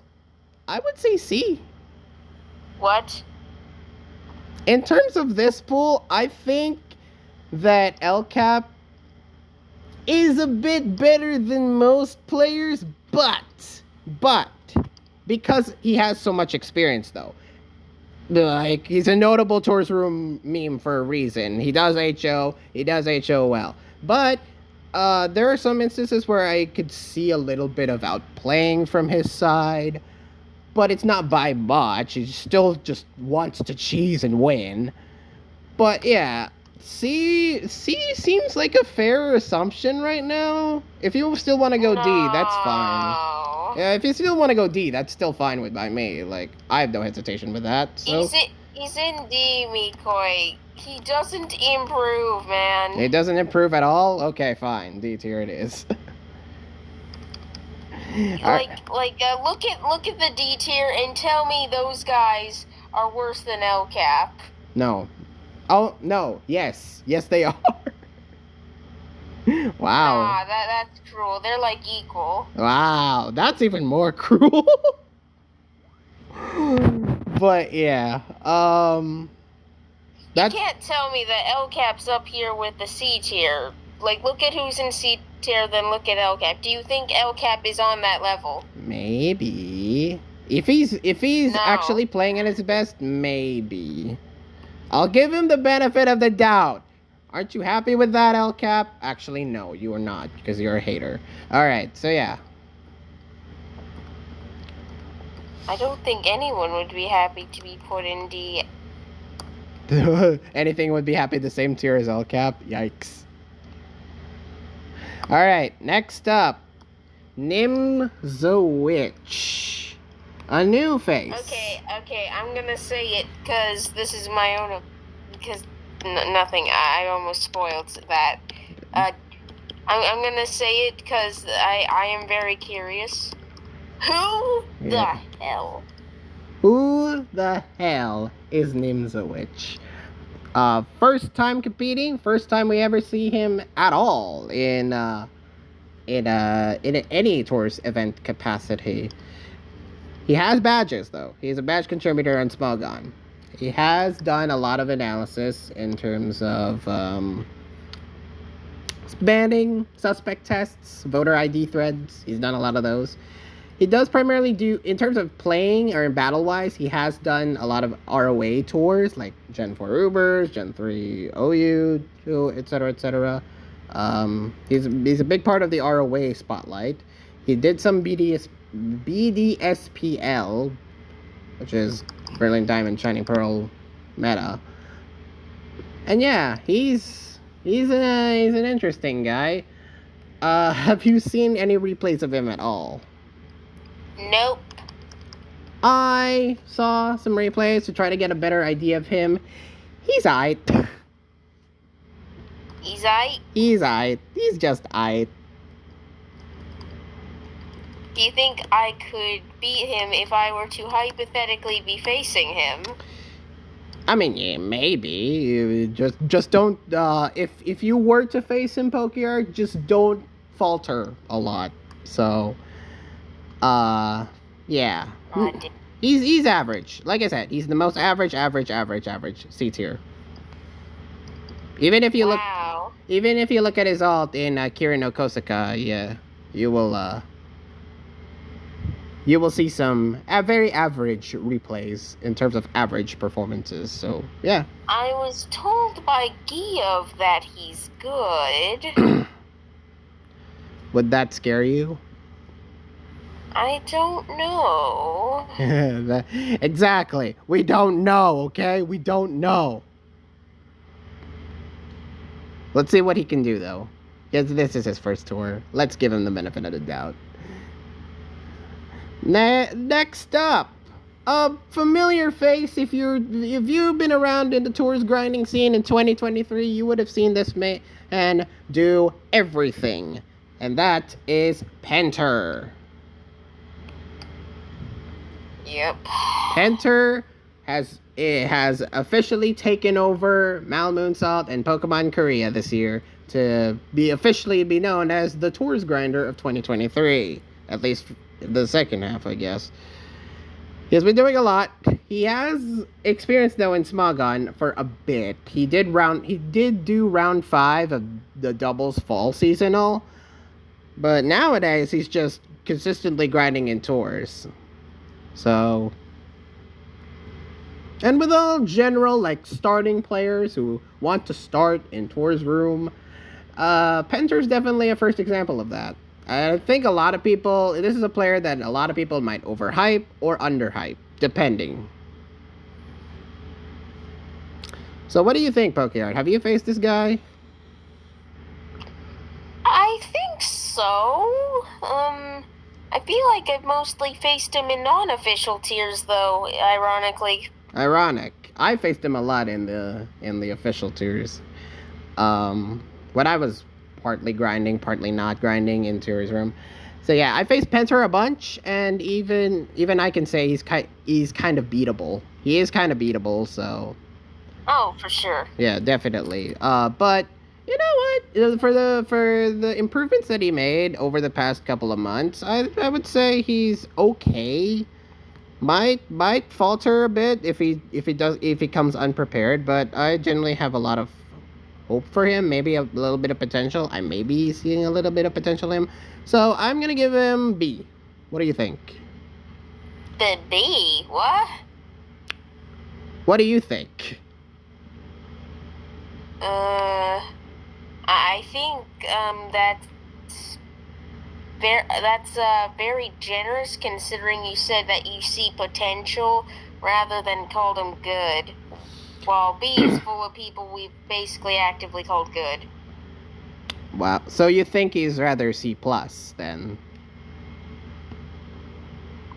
[SPEAKER 1] I would say C.
[SPEAKER 2] What?
[SPEAKER 1] In terms of this pool, I think that El Cap is a bit better than most players, but because he has so much experience, though. Like, he's a notable Tours Room meme for a reason. He does HO well. But there are some instances where I could see a little bit of outplaying from his side, but it's not by much. He still just wants to cheese and win. But yeah, C seems like a fair assumption right now. If you still want to go D, that's fine. Yeah, if you still want to go D, that's still fine by me. Like, I have no hesitation with that. So
[SPEAKER 2] he's in D, Mikoi. He doesn't improve, man.
[SPEAKER 1] It doesn't improve at all? Okay, fine. D tier it is.
[SPEAKER 2] Look at the D tier and tell me those guys are worse than El Cap.
[SPEAKER 1] No. Oh, no. Yes, they are. Wow.
[SPEAKER 2] Nah, that's cruel. They're like equal.
[SPEAKER 1] Wow, that's even more cruel. But yeah,
[SPEAKER 2] You can't tell me that El Cap's up here with the C tier. Like, look at who's in C tier, then look at El Cap. Do you think El Cap is on that level?
[SPEAKER 1] Maybe. If he's actually playing at his best, maybe. I'll give him the benefit of the doubt. Aren't you happy with that, El Cap? Actually, no, you are not, because you're a hater. Alright, so yeah.
[SPEAKER 2] I don't think anyone would be happy to be put in D.
[SPEAKER 1] Anything would be happy the same tier as El Cap? Yikes. Alright, next up. Nimzowitch. A new face.
[SPEAKER 2] Okay, I'm gonna say it, because this is my own... Because nothing, I almost spoiled that. I'm gonna say it because I am very curious. Who
[SPEAKER 1] Yeah.
[SPEAKER 2] the hell?
[SPEAKER 1] Who the hell is Nimzowitsch? First time competing, first time we ever see him at all in any tours event capacity. He has badges though. He's a badge contributor on Smogon. He has done a lot of analysis in terms of banning suspect tests, voter ID threads. He's done a lot of those. He does primarily do, in terms of playing or in battle wise, he has done a lot of ROA tours like Gen 4 Ubers, Gen 3 OU, etc., etc. He's a big part of the ROA spotlight. He did some BDSPL, which is Brilliant Diamond Shining Pearl meta. And yeah, he's an interesting guy. Have you seen any replays of him at all?
[SPEAKER 2] Nope.
[SPEAKER 1] I saw some replays to try to get a better idea of him. He's aight.
[SPEAKER 2] He's aight?
[SPEAKER 1] He's aight. He's just aight.
[SPEAKER 2] Do you think I could beat him if I were to hypothetically be facing him?
[SPEAKER 1] I mean, yeah, maybe. You just don't. If you were to face him, Pokeark, just don't falter a lot. So, yeah. He's average. Like I said, he's the most average C tier. Even if you look at his alt in Kira no Kosaka, yeah, you will see some very average replays in terms of average performances. So yeah.
[SPEAKER 2] I was told by Giyov that he's good.
[SPEAKER 1] Would that scare you?
[SPEAKER 2] I don't know.
[SPEAKER 1] Exactly. We don't know, okay? We don't know. Let's see what he can do, though. Because this is his first tour. Let's give him the benefit of the doubt. Next up, a familiar face. If you've been around in the tours grinding scene in 2023, you would have seen this man do everything. And that is Penter.
[SPEAKER 2] Yep.
[SPEAKER 1] Penter has officially taken over Mal Moonsault and Pokemon Korea this year to officially be known as the Tours Grinder of 2023. At least the second half, I guess. He has been doing a lot. He has experience though in Smogon for a bit. He did do round 5 of the doubles fall seasonal. But nowadays he's just consistently grinding in tours. So, and with all general like starting players who want to start in Tours Room, Penter's definitely a first example of that. I think a lot of people, this is a player that a lot of people might overhype or underhype, depending. So what do you think, Pokeart? Have you faced this guy?
[SPEAKER 2] I think so. I feel like I've mostly faced him in non-official tiers, though. Ironically.
[SPEAKER 1] Ironic. I faced him a lot in the official tiers. When I was partly grinding, partly not grinding in Tours Room. So yeah, I faced Penter a bunch, and even I can say he's kind of beatable. He is kind of beatable, so.
[SPEAKER 2] Oh, for sure.
[SPEAKER 1] Yeah, definitely. But you know what? For the improvements that he made over the past couple of months, I would say he's okay. Might falter a bit if he comes unprepared, but I generally have a lot of hope for him. Maybe a little bit of potential. I may be seeing a little bit of potential in him. So I'm gonna give him B. What do you think?
[SPEAKER 2] The B? What?
[SPEAKER 1] What do you think?
[SPEAKER 2] I think that's very generous, considering you said that you see potential rather than called him good. While B is full of people we've basically actively called good.
[SPEAKER 1] Wow. So you think he's rather C plus then?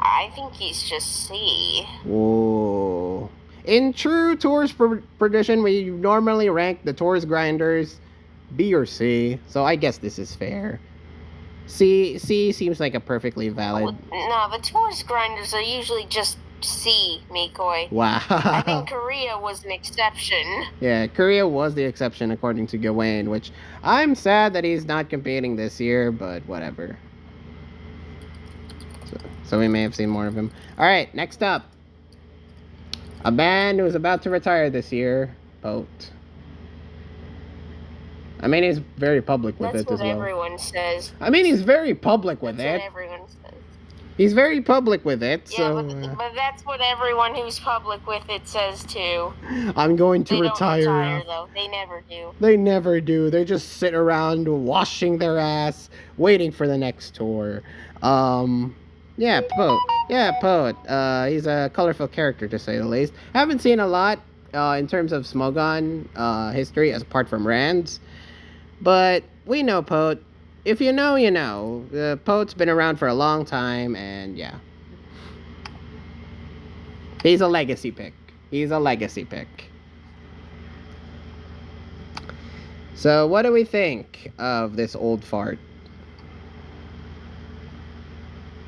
[SPEAKER 2] I think he's just C.
[SPEAKER 1] Whoa. In true Tours tradition, we normally rank the Tours grinders B or C, so I guess this is fair. C seems like a perfectly valid.
[SPEAKER 2] No, the tourist grinders are usually just C, Mikoi.
[SPEAKER 1] Wow.
[SPEAKER 2] I think Korea was an exception.
[SPEAKER 1] Yeah, Korea was the exception according to Gawain, which I'm sad that he's not competing this year, but whatever. So we may have seen more of him. All right, next up. A man who's about to retire this year, Pote. I mean, he's very public with it as well.
[SPEAKER 2] That's what everyone says.
[SPEAKER 1] I mean, he's very public with
[SPEAKER 2] That's
[SPEAKER 1] it.
[SPEAKER 2] what everyone says.
[SPEAKER 1] He's very public with it,
[SPEAKER 2] Yeah,
[SPEAKER 1] so...
[SPEAKER 2] but that's what everyone who's public with it says too.
[SPEAKER 1] I'm going to
[SPEAKER 2] They
[SPEAKER 1] retire.
[SPEAKER 2] don't retire, though. They never do.
[SPEAKER 1] They never do. They just sit around washing their ass, waiting for the next tour. Yeah, Pote. Yeah, Pote. He's a colorful character, to say the least. Haven't seen a lot in terms of Smogon history, as apart from Rand's. But we know Pote. If you know, you know. Pote's been around for a long time, and yeah. He's a legacy pick. He's a legacy pick. So, what do we think of this old fart?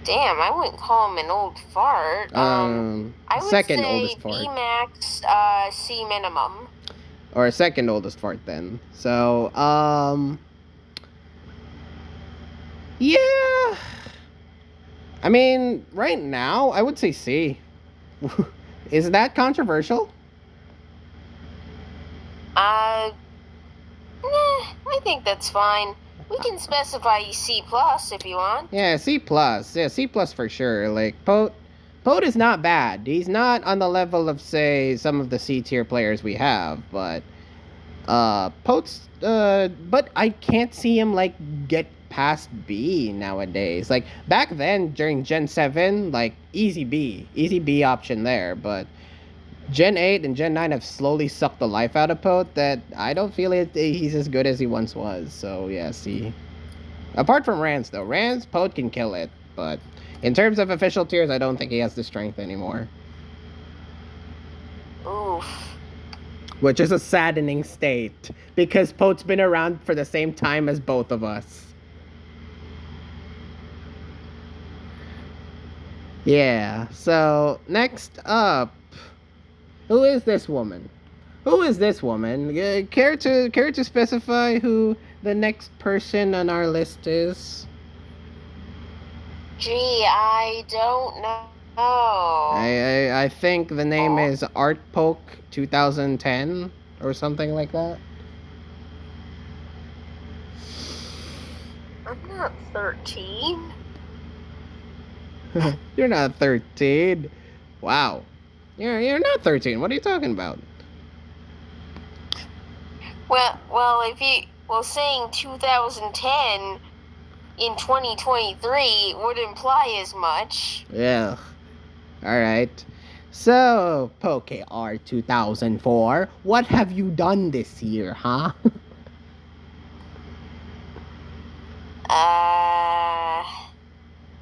[SPEAKER 2] Damn, I wouldn't call him an old fart. I would
[SPEAKER 1] second
[SPEAKER 2] say
[SPEAKER 1] oldest fart.
[SPEAKER 2] B max, C minimum.
[SPEAKER 1] Or second oldest fart then. So, yeah. I mean, right now, I would say C. Is that controversial?
[SPEAKER 2] I think that's fine. We can specify C plus if you want.
[SPEAKER 1] Yeah, C plus. Yeah, C plus for sure. Like, Pote is not bad. He's not on the level of, say, some of the C tier players we have, but Pote's but I can't see him like get past B nowadays. Like back then during Gen 7, like easy B option there, but Gen 8 and Gen 9 have slowly sucked the life out of Pote that I don't feel he's as good as he once was. So yeah, C. Apart from Rance though. Rance, Pote can kill it, but in terms of official tiers, I don't think he has the strength anymore.
[SPEAKER 2] Oof.
[SPEAKER 1] Which is a saddening state, because Pote's been around for the same time as both of us. Yeah, so next up, who is this woman? Who is this woman? Care to specify who the next person on our list is?
[SPEAKER 2] Gee, I don't know.
[SPEAKER 1] I think the name is Artpoke 2010 or something like that.
[SPEAKER 2] I'm not 13.
[SPEAKER 1] You're not 13. Wow. You're not 13. What are you talking about?
[SPEAKER 2] Well, saying 2010 in 2023 would imply as much.
[SPEAKER 1] Yeah. Alright. So, PokeR 2004, what have you done this year, huh?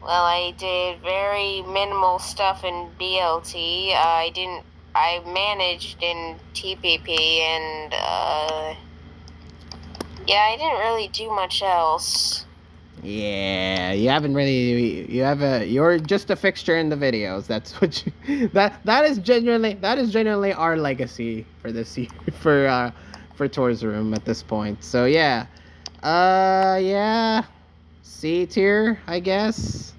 [SPEAKER 2] Well, I did very minimal stuff in BLT. I managed in TPP, and, yeah, I didn't really do much else.
[SPEAKER 1] Yeah, you haven't really. You're just a fixture in the videos. That's what you. That is genuinely our legacy for this year for Tour's Room at this point. So yeah, yeah, C tier, I guess.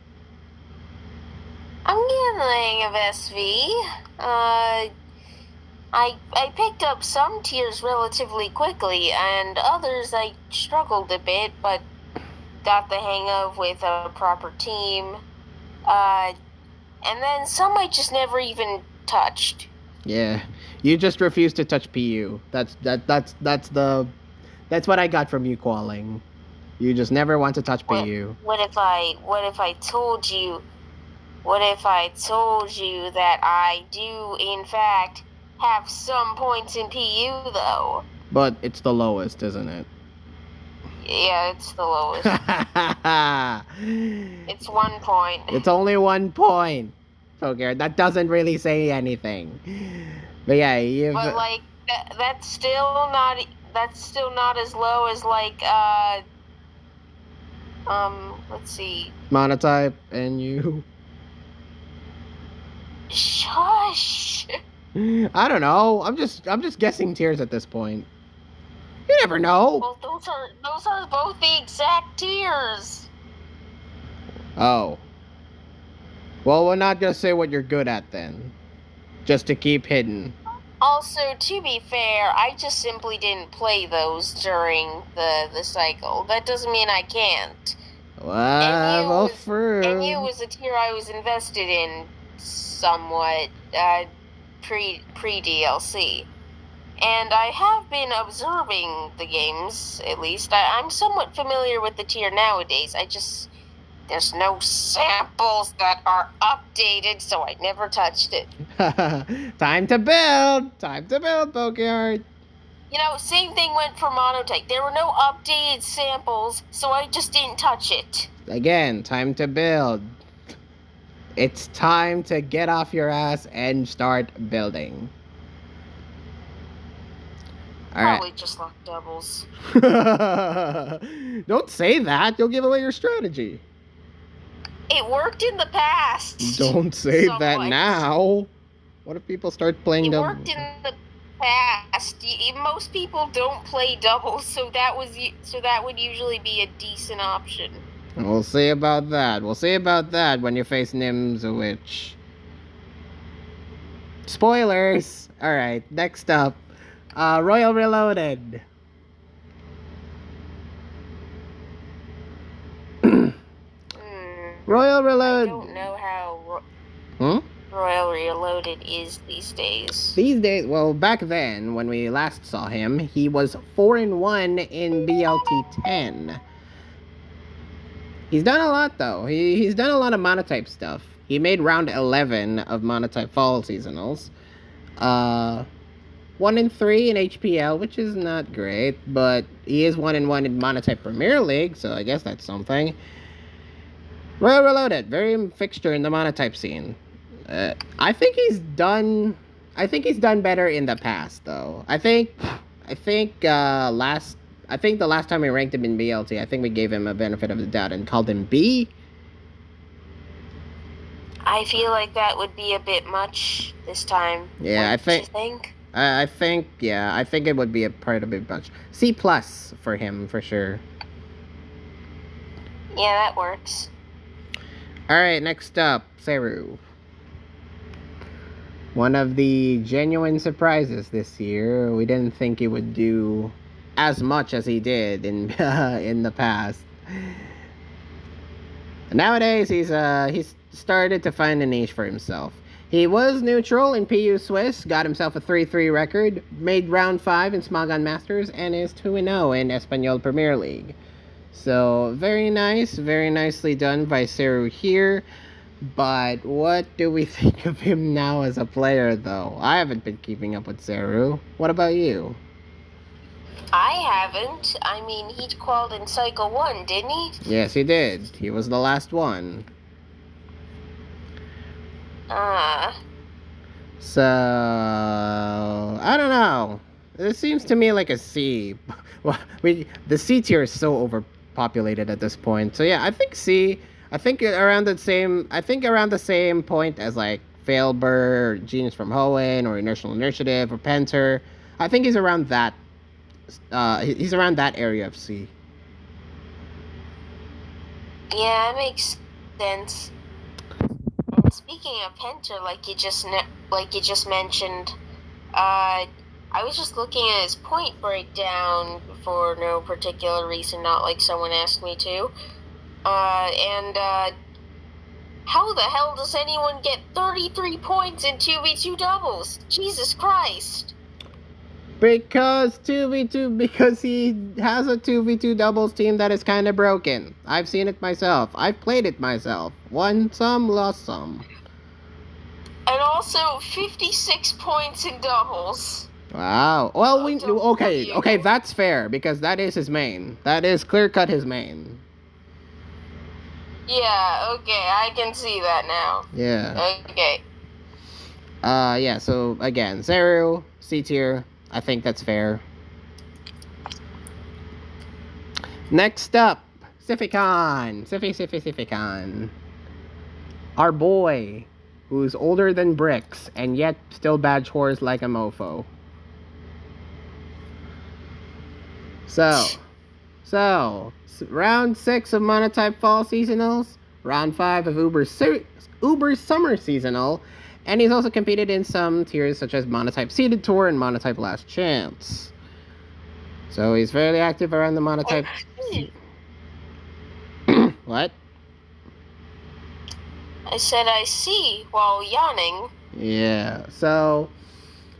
[SPEAKER 2] I'm getting the hang of SV. I picked up some tiers relatively quickly, and others I struggled a bit, but got the hang of with a proper team. And then some I just never even touched. Yeah,
[SPEAKER 1] you just refuse to touch PU. That's what I got from you calling. You just never want to touch PU.
[SPEAKER 2] What if I told you that I do in fact have some points in PU though?
[SPEAKER 1] But it's the lowest, isn't it?
[SPEAKER 2] Yeah, it's the lowest. It's 1 point.
[SPEAKER 1] It's only 1 point. Okay, that doesn't really say anything. But yeah,
[SPEAKER 2] But like that's still not that's still not as low as like let's see.
[SPEAKER 1] Monotype and you.
[SPEAKER 2] Shush.
[SPEAKER 1] I don't know. I'm just guessing tiers at this point. You never know.
[SPEAKER 2] Well, those are both the exact tiers.
[SPEAKER 1] Oh. Well, we're not gonna say what you're good at then. Just to keep hidden.
[SPEAKER 2] Also, to be fair, I just simply didn't play those during the cycle. That doesn't mean I can't.
[SPEAKER 1] Well,
[SPEAKER 2] And you was a tier I was invested in somewhat pre DLC. And I have been observing the games, at least. I'm somewhat familiar with the tier nowadays. There's no samples that are updated, so I never touched it.
[SPEAKER 1] Time to build, Pokeyard.
[SPEAKER 2] You know, same thing went for Monotype. There were no updated samples, so I just didn't touch it.
[SPEAKER 1] Again, time to build. It's time to get off your ass and start building.
[SPEAKER 2] Probably just luck doubles.
[SPEAKER 1] Don't say that. You'll give away your strategy.
[SPEAKER 2] It worked in the past.
[SPEAKER 1] Don't say that now. What if people start playing doubles?
[SPEAKER 2] It worked in the past. Most people don't play doubles, so that would usually be a decent option.
[SPEAKER 1] We'll see about that. We'll see about that when you face Nim's a witch. Spoilers! Alright, next up. Royal Reloaded. Royal Reloaded.
[SPEAKER 2] I don't know how
[SPEAKER 1] Hmm?
[SPEAKER 2] Royal Reloaded is these days.
[SPEAKER 1] These days, well, back then, when we last saw him, he was 4-1 in BLT 10. He's done a lot, though. He's done a lot of monotype stuff. He made round 11 of monotype fall seasonals. 1-3 in HPL, which is not great, but he is 1-1 in monotype Premier League, so I guess that's something. Royal Reloaded, very fixture in the monotype scene. I think he's done better in the past, though. I think the last time we ranked him in BLT, I think we gave him a benefit of the doubt and called him B.
[SPEAKER 2] I feel like that would be a bit much this time.
[SPEAKER 1] Yeah,
[SPEAKER 2] I think.
[SPEAKER 1] I think it would be a bit much. C+ for him for sure.
[SPEAKER 2] Yeah, that works.
[SPEAKER 1] All right, next up, Seru. One of the genuine surprises this year. We didn't think he would do as much as he did in in the past. Nowadays, he's started to find a niche for himself. He was neutral in PU Swiss, got himself a 3-3 record, made round 5 in Smogon Masters, and is 2-0 in Espanol Premier League. So, very nice, very nicely done by Seru here. But what do we think of him now as a player, though? I haven't been keeping up with Seru. What about you?
[SPEAKER 2] I haven't. I mean, he qualified in Cycle 1, didn't he?
[SPEAKER 1] Yes, he did. He was the last one. So, I don't know. It seems to me like a C. Well, the C tier is so overpopulated at this point. So yeah, I think C. I think around the same point as like Failbur, or Genius from Hoenn, or Inertial Initiative, or Penter. I think he's around that. He's around that area of C.
[SPEAKER 2] Yeah, it makes sense. And speaking of Penter, like you just mentioned, I was just looking at his point breakdown for no particular reason, not like someone asked me to. How the hell does anyone get 33 points in 2v2 doubles? Jesus Christ.
[SPEAKER 1] Because he has a 2v2 doubles team that is kind of broken. I've seen it myself. I've played it myself. Won some, lost some.
[SPEAKER 2] And also 56 points in doubles.
[SPEAKER 1] Wow. Well, okay, that's fair, because that is his main. That is clear-cut his main.
[SPEAKER 2] Yeah, okay, I can see that now.
[SPEAKER 1] Yeah.
[SPEAKER 2] Okay.
[SPEAKER 1] Yeah, so again, Seru, C tier. I think that's fair. Next up, Sificon. Sificon. Our boy, who's older than bricks and yet still badge whores like a mofo. So, round 6 of Monotype Fall Seasonals, round 5 of Uber's Summer Seasonal, and he's also competed in some tiers such as Monotype Seeded Tour and Monotype Last Chance. So he's fairly active around the Monotype... What?
[SPEAKER 2] I said I see while yawning.
[SPEAKER 1] Yeah, so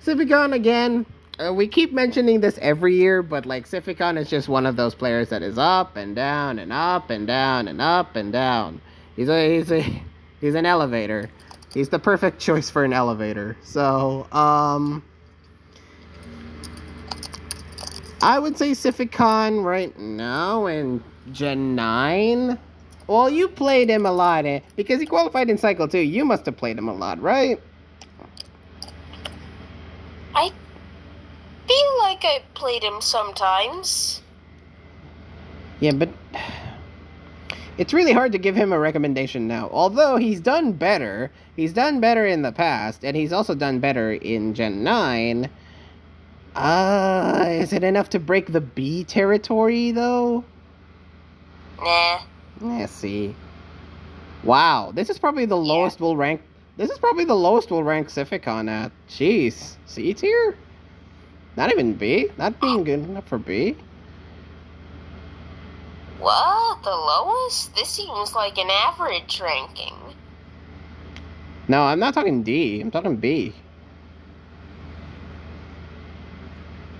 [SPEAKER 1] Sificon again. We keep mentioning this every year, but like Sificon is just one of those players that is up and down and up and down and up and down. He's an elevator. He's the perfect choice for an elevator. So I would say Sificon right now in Gen 9. Well, you played him a lot, because he qualified in Cycle 2. You must have played him a lot, right?
[SPEAKER 2] I feel like I played him sometimes.
[SPEAKER 1] Yeah, but it's really hard to give him a recommendation now. Although he's done better. He's done better in the past, and he's also done better in Gen 9. Is it enough to break the B territory, though?
[SPEAKER 2] Nah.
[SPEAKER 1] Let's see. Wow, this is probably the lowest we'll rank. This is probably the lowest we'll rank Sificon at. Jeez, C tier? Not even B? Not being good enough for B?
[SPEAKER 2] What? The lowest? This seems like an average ranking.
[SPEAKER 1] No, I'm not talking D. I'm talking B.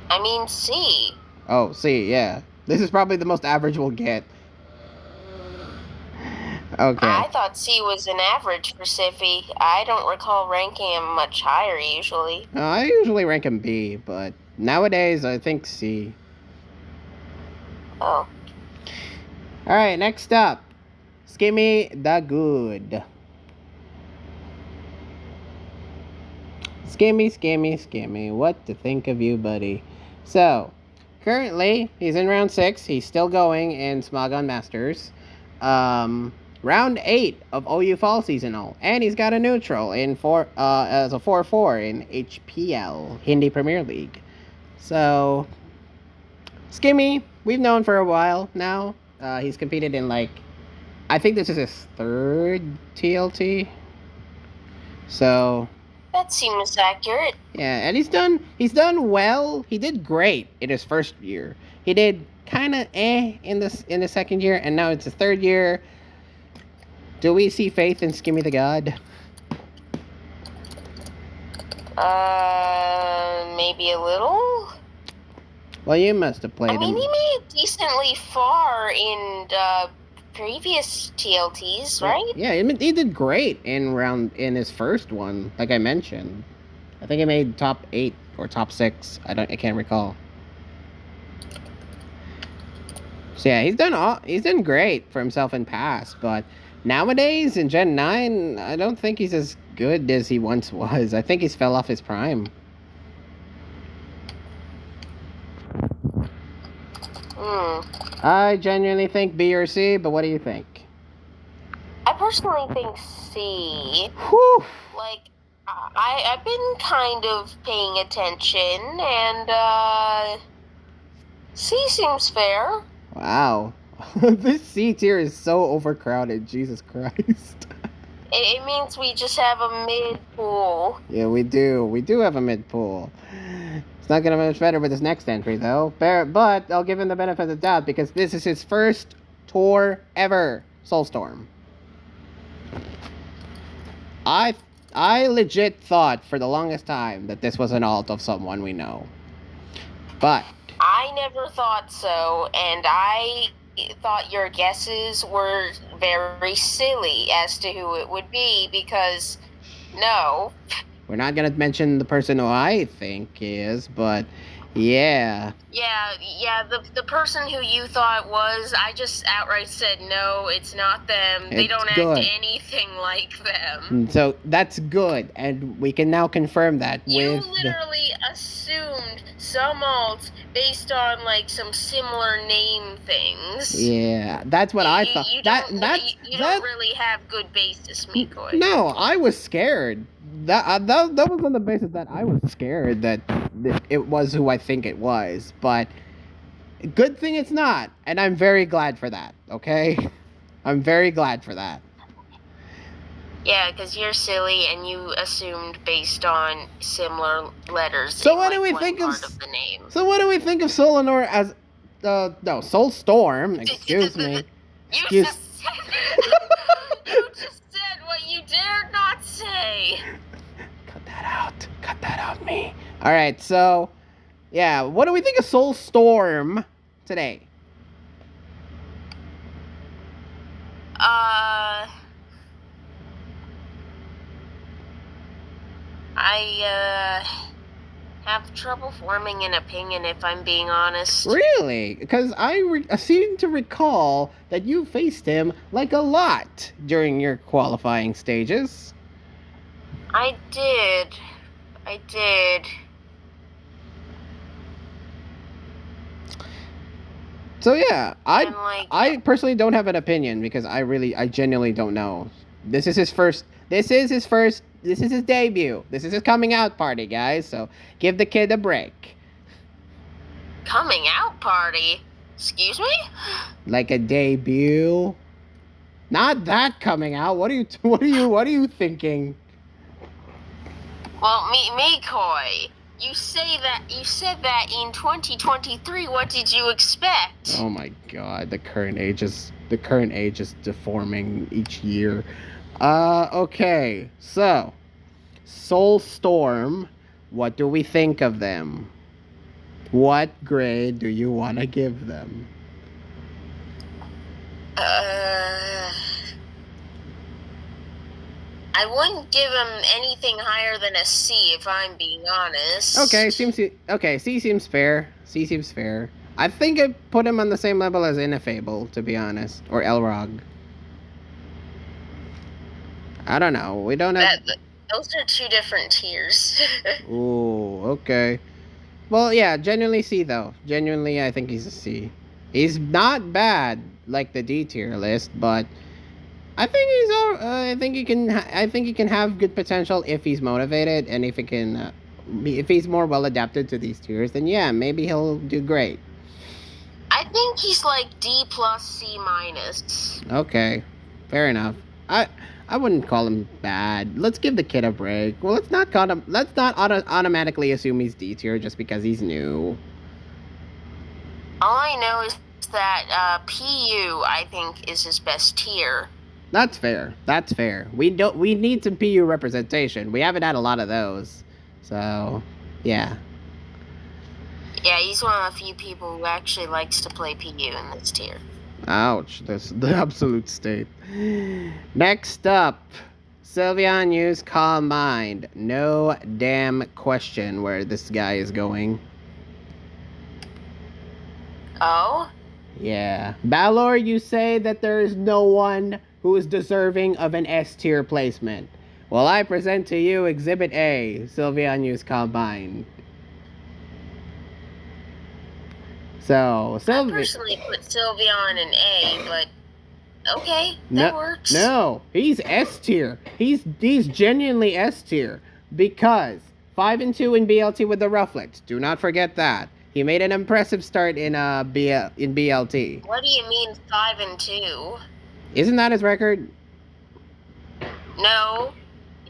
[SPEAKER 2] I mean C.
[SPEAKER 1] Oh, C, yeah. This is probably the most average we'll get. Okay.
[SPEAKER 2] I thought C was an average for Siffy. I don't recall ranking him much higher usually.
[SPEAKER 1] I usually rank him B, but nowadays I think C.
[SPEAKER 2] Oh.
[SPEAKER 1] Alright, next up. Skimmy the Good. Skimmy. What to think of you, buddy? So, currently, he's in round 6. He's still going in Smogon Masters. Round 8 of OU Fall Seasonal. And he's got a neutral in as a 4-4 in HPL, Hindi Premier League. So, Skimmy, we've known for a while now. He's competed in I think this is his 3rd TLT. So
[SPEAKER 2] that seems accurate.
[SPEAKER 1] Yeah, and he's done well. He did great in his first year. He did kind of in the second year, and now it's his 3rd year. Do we see faith in Skimmy the God?
[SPEAKER 2] Maybe a little.
[SPEAKER 1] Well, you must have played him.
[SPEAKER 2] I mean, he made it decently far in previous TLTs, right?
[SPEAKER 1] Yeah, he did great in his first one, like I mentioned. I think he made top 8 or top 6. I can't recall. So yeah, he's done great for himself in past, but nowadays in Gen 9, I don't think he's as good as he once was. I think he's fell off his prime. I genuinely think B or C, but what do you think?
[SPEAKER 2] I personally think C.
[SPEAKER 1] Whew.
[SPEAKER 2] I've been kind of paying attention, and C seems fair.
[SPEAKER 1] Wow. This C tier is so overcrowded, Jesus Christ.
[SPEAKER 2] It means we just have a mid pool.
[SPEAKER 1] Yeah, we do. We do have a mid pool. It's not going to be much better with this next entry, though. But I'll give him the benefit of the doubt because this is his first tour ever, Soulstorm. I legit thought for the longest time that this was an alt of someone we know. But
[SPEAKER 2] I never thought so, and I thought your guesses were very silly as to who it would be because, no.
[SPEAKER 1] We're not going to mention the person who I think is, but yeah.
[SPEAKER 2] Yeah, the person who you thought was, I just outright said, no, it's not them. They don't act anything like them.
[SPEAKER 1] So that's good, and we can now confirm that
[SPEAKER 2] You literally assumed some alts based on like some similar name things.
[SPEAKER 1] Yeah, that's what I thought.
[SPEAKER 2] You don't really have good basis, Mikoy.
[SPEAKER 1] No, I was scared. That was on the basis that I was scared that it was who I think it was. But good thing it's not, and I'm very glad for that. Okay, I'm very glad for that.
[SPEAKER 2] Yeah, because you're silly and you assumed based on similar letters.
[SPEAKER 1] So what do we think of
[SPEAKER 2] the name?
[SPEAKER 1] So what do we think of Solanor as no, Soulstorm? Excuse me.
[SPEAKER 2] You just said what you dared not say.
[SPEAKER 1] Cut that out. Cut that out, me. All right, so yeah, what do we think of Soulstorm today?
[SPEAKER 2] I have trouble forming an opinion, if I'm being honest.
[SPEAKER 1] Really? Because I seem to recall that you faced him like a lot during your qualifying stages.
[SPEAKER 2] I did.
[SPEAKER 1] So yeah, I personally don't have an opinion because I genuinely don't know. This is his debut. This is his coming out party, guys. So give the kid a break.
[SPEAKER 2] Coming out party? Excuse me?
[SPEAKER 1] Like a debut? Not that coming out. What are you thinking?
[SPEAKER 2] Well, Mikoy, you said that in 2023. What did you expect?
[SPEAKER 1] Oh my God, the current age is deforming each year. Okay, so Soulstorm, what do we think of them? What grade do you want to give them?
[SPEAKER 2] I wouldn't give him anything higher than a C, if I'm being honest.
[SPEAKER 1] Okay, C seems fair. C seems fair. I think I put him on the same level as Ineffable, to be honest, or Elrog. I don't know. We don't have.
[SPEAKER 2] Those are two different tiers.
[SPEAKER 1] Ooh, okay. Well, yeah, genuinely C though. Genuinely, I think he's a C. He's not bad like the D tier list, but I think I think he can have good potential if he's motivated and if he's more well adapted to these tiers. Then yeah, maybe he'll do great.
[SPEAKER 2] I think he's like D plus C minus.
[SPEAKER 1] Okay, fair enough. I wouldn't call him bad. Let's give the kid a break. Well, let's not automatically assume he's D tier just because he's new.
[SPEAKER 2] All I know is that PU, I think, is his best tier.
[SPEAKER 1] That's fair. We need some PU representation. We haven't had a lot of those. So, yeah.
[SPEAKER 2] Yeah, he's one of the few people who actually likes to play PU in this tier.
[SPEAKER 1] Ouch, that's the absolute state. Next up, Sylveon used Calm Mind. No damn question where this guy is going.
[SPEAKER 2] Oh?
[SPEAKER 1] Yeah. Balor, you say that there is no one who is deserving of an S tier placement. Well, I present to you Exhibit A, Sylveon used Calm Mind. So,
[SPEAKER 2] I personally put Sylveon in A, but okay, that works.
[SPEAKER 1] No, he's S tier. He's genuinely S tier because 5 and 2 in BLT with the Rufflet. Do not forget that. He made an impressive start in BLT.
[SPEAKER 2] What do you mean 5 and 2?
[SPEAKER 1] Isn't that his record?
[SPEAKER 2] No,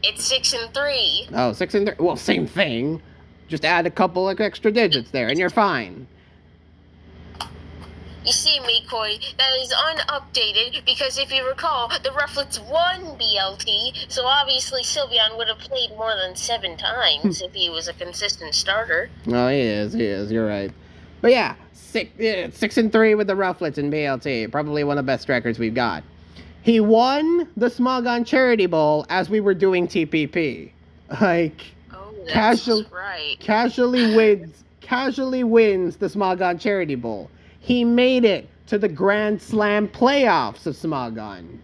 [SPEAKER 2] it's 6 and 3.
[SPEAKER 1] Oh, 6 and 3. Well, same thing. Just add a couple of extra digits there, and you're fine.
[SPEAKER 2] You see, Mikoy, that is unupdated because if you recall, the Rufflets won BLT, so obviously Sylveon would have played more than 7 times if he was a consistent starter.
[SPEAKER 1] Oh, he is, you're right. But yeah, 6 and 3 with the Rufflets in BLT, probably one of the best records we've got. He won the Smogon Charity Bowl as we were doing TPP. Like, casually wins the Smogon Charity Bowl. He made it to the Grand Slam playoffs of Smogon.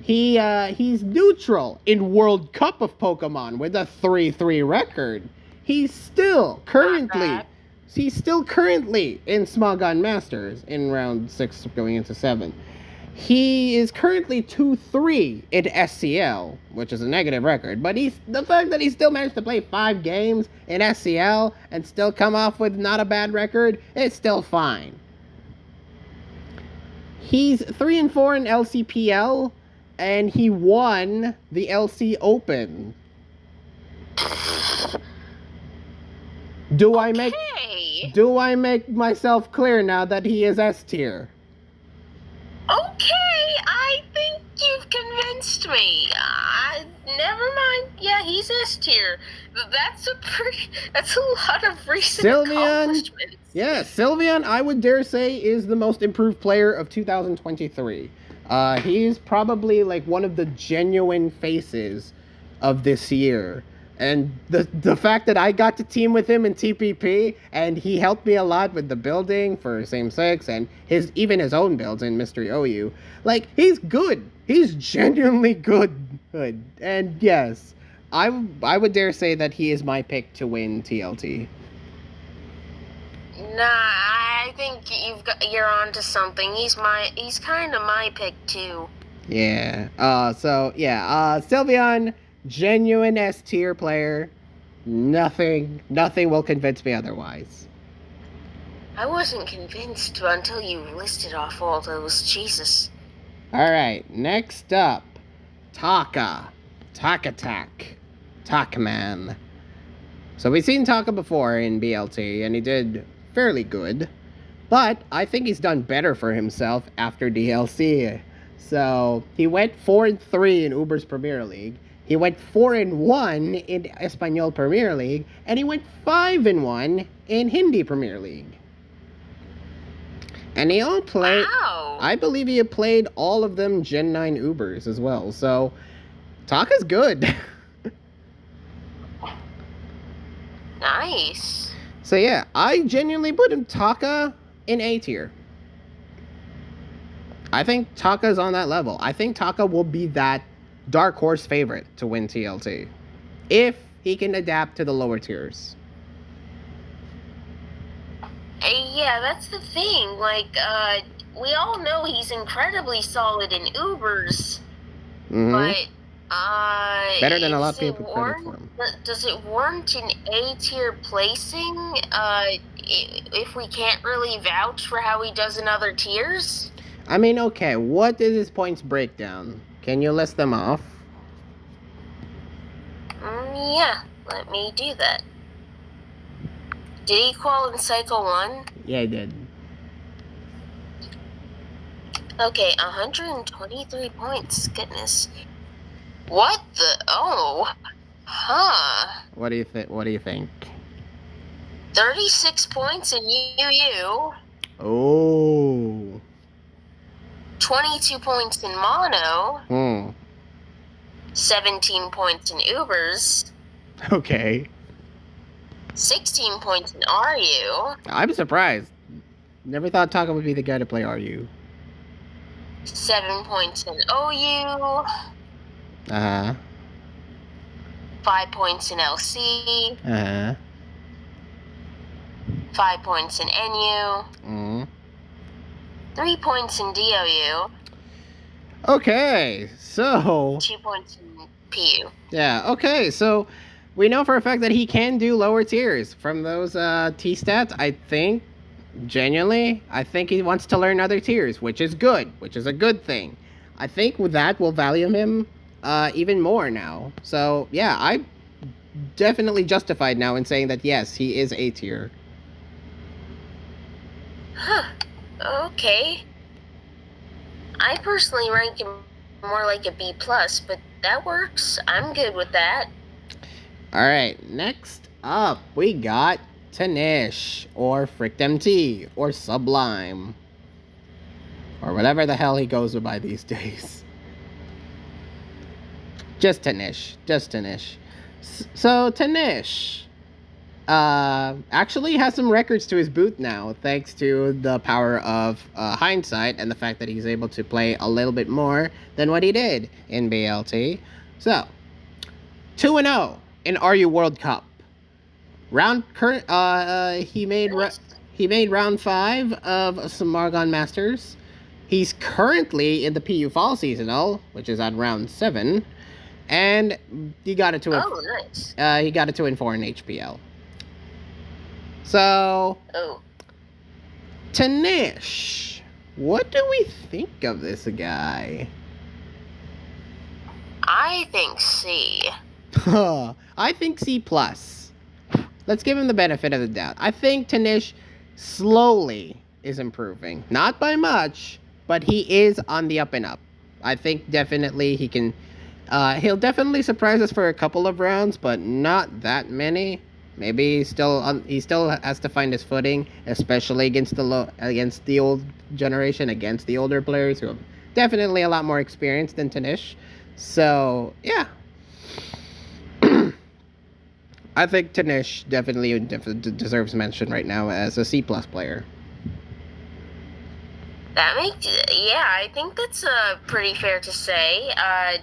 [SPEAKER 1] He's neutral in World Cup of Pokemon with a 3-3 record. He's still currently in Small Gun Masters in round 6 going into 7. He is currently 2-3 in SCL, which is a negative record. But the fact that he still managed to play 5 games in SCL and still come off with not a bad record, it's still fine. He's 3-4 in LCPL, and he won the LC Open. Do I make myself clear now that he is S tier?
[SPEAKER 2] Okay, I think you've convinced me. Never mind. Yeah, he's S tier. That's a lot of recent accomplishments.
[SPEAKER 1] Yeah, Sylveon, I would dare say, is the most improved player of 2023. He's probably like one of the genuine faces of this year. And the fact that I got to team with him in TPP, and he helped me a lot with the building for Same 6 and even his own builds in Mystery OU. Like, he's good. He's genuinely good. And yes, I would dare say that he is my pick to win TLT.
[SPEAKER 2] Nah, I think you're onto something. He's kind of my pick too.
[SPEAKER 1] Yeah. Sylveon, genuine S tier player. Nothing will convince me otherwise.
[SPEAKER 2] I wasn't convinced until you listed off all those. Jesus.
[SPEAKER 1] All right, next up, Taka Man. So we've seen Taka before in BLT, and he did fairly good, but I think he's done better for himself after DLC. So he went 4-3 in Uber's Premier League. He went 4-1 in Espanol Premier League, and he went 5-1 in Hindi Premier League. And he all played.
[SPEAKER 2] Wow.
[SPEAKER 1] I believe he had played all of them Gen 9 Ubers as well. So Taka's good.
[SPEAKER 2] Nice.
[SPEAKER 1] So yeah, I genuinely put him Taka in A tier. I think Taka's on that level. I think Taka will be that dark horse favorite to win TLT if he can adapt to the lower tiers.
[SPEAKER 2] Yeah, that's the thing. Like, we all know he's incredibly solid in Ubers, but
[SPEAKER 1] better than a lot of people credit for him.
[SPEAKER 2] Does it warrant an A tier placing? If we can't really vouch for how he does in other tiers?
[SPEAKER 1] I mean, okay, what is his points breakdown? Can you list them off?
[SPEAKER 2] Yeah, let me do that. Did he qual in Cycle 1?
[SPEAKER 1] Yeah, he did.
[SPEAKER 2] Okay, 123 points. Goodness. What the? Oh. Huh.
[SPEAKER 1] What do you think?
[SPEAKER 2] 36 points in UU.
[SPEAKER 1] Oh.
[SPEAKER 2] 22 points in Mono. 17 points in Ubers.
[SPEAKER 1] Okay.
[SPEAKER 2] 16 points in RU.
[SPEAKER 1] I'm surprised. Never thought Taka would be the guy to play RU.
[SPEAKER 2] 7 points in OU.
[SPEAKER 1] 5
[SPEAKER 2] points in LC. 5 points in NU. 3 points in DOU.
[SPEAKER 1] Okay, so
[SPEAKER 2] 2 points in PU.
[SPEAKER 1] Yeah, okay, so we know for a fact that he can do lower tiers from those T stats. I think he wants to learn other tiers, which is good, which is a good thing. I think with that will value him even more now. So yeah, I'm definitely justified now in saying that yes, he is A tier.
[SPEAKER 2] Huh. Okay. I personally rank him more like a B+, but that works. I'm good with that.
[SPEAKER 1] Alright, next up, we got Tanish, or Fricked MT, or Sublime. Or whatever the hell he goes by these days. Just Tanish. So, Tanish actually has some records to his boot now, thanks to the power of hindsight and the fact that he's able to play a little bit more than what he did in BLT. So, 2-0 in RU World Cup. He made round 5 of Samargon Masters. He's currently in the PU Fall Seasonal, which is at round 7, and he got it to
[SPEAKER 2] nice.
[SPEAKER 1] He got it to in 4 in HPL. So, Tanish, what do we think of this guy?
[SPEAKER 2] I think C.
[SPEAKER 1] I think C plus. Let's give him the benefit of the doubt. I think Tanish slowly is improving. Not by much, but he is on the up and up. I think definitely he can... he'll definitely surprise us for a couple of rounds, but not that many. Maybe he still has to find his footing, especially against the old generation, against the older players who have definitely a lot more experience than Tanish. So, yeah. I think Tanish definitely deserves mention right now as a C+ player.
[SPEAKER 2] I think that's pretty fair to say. I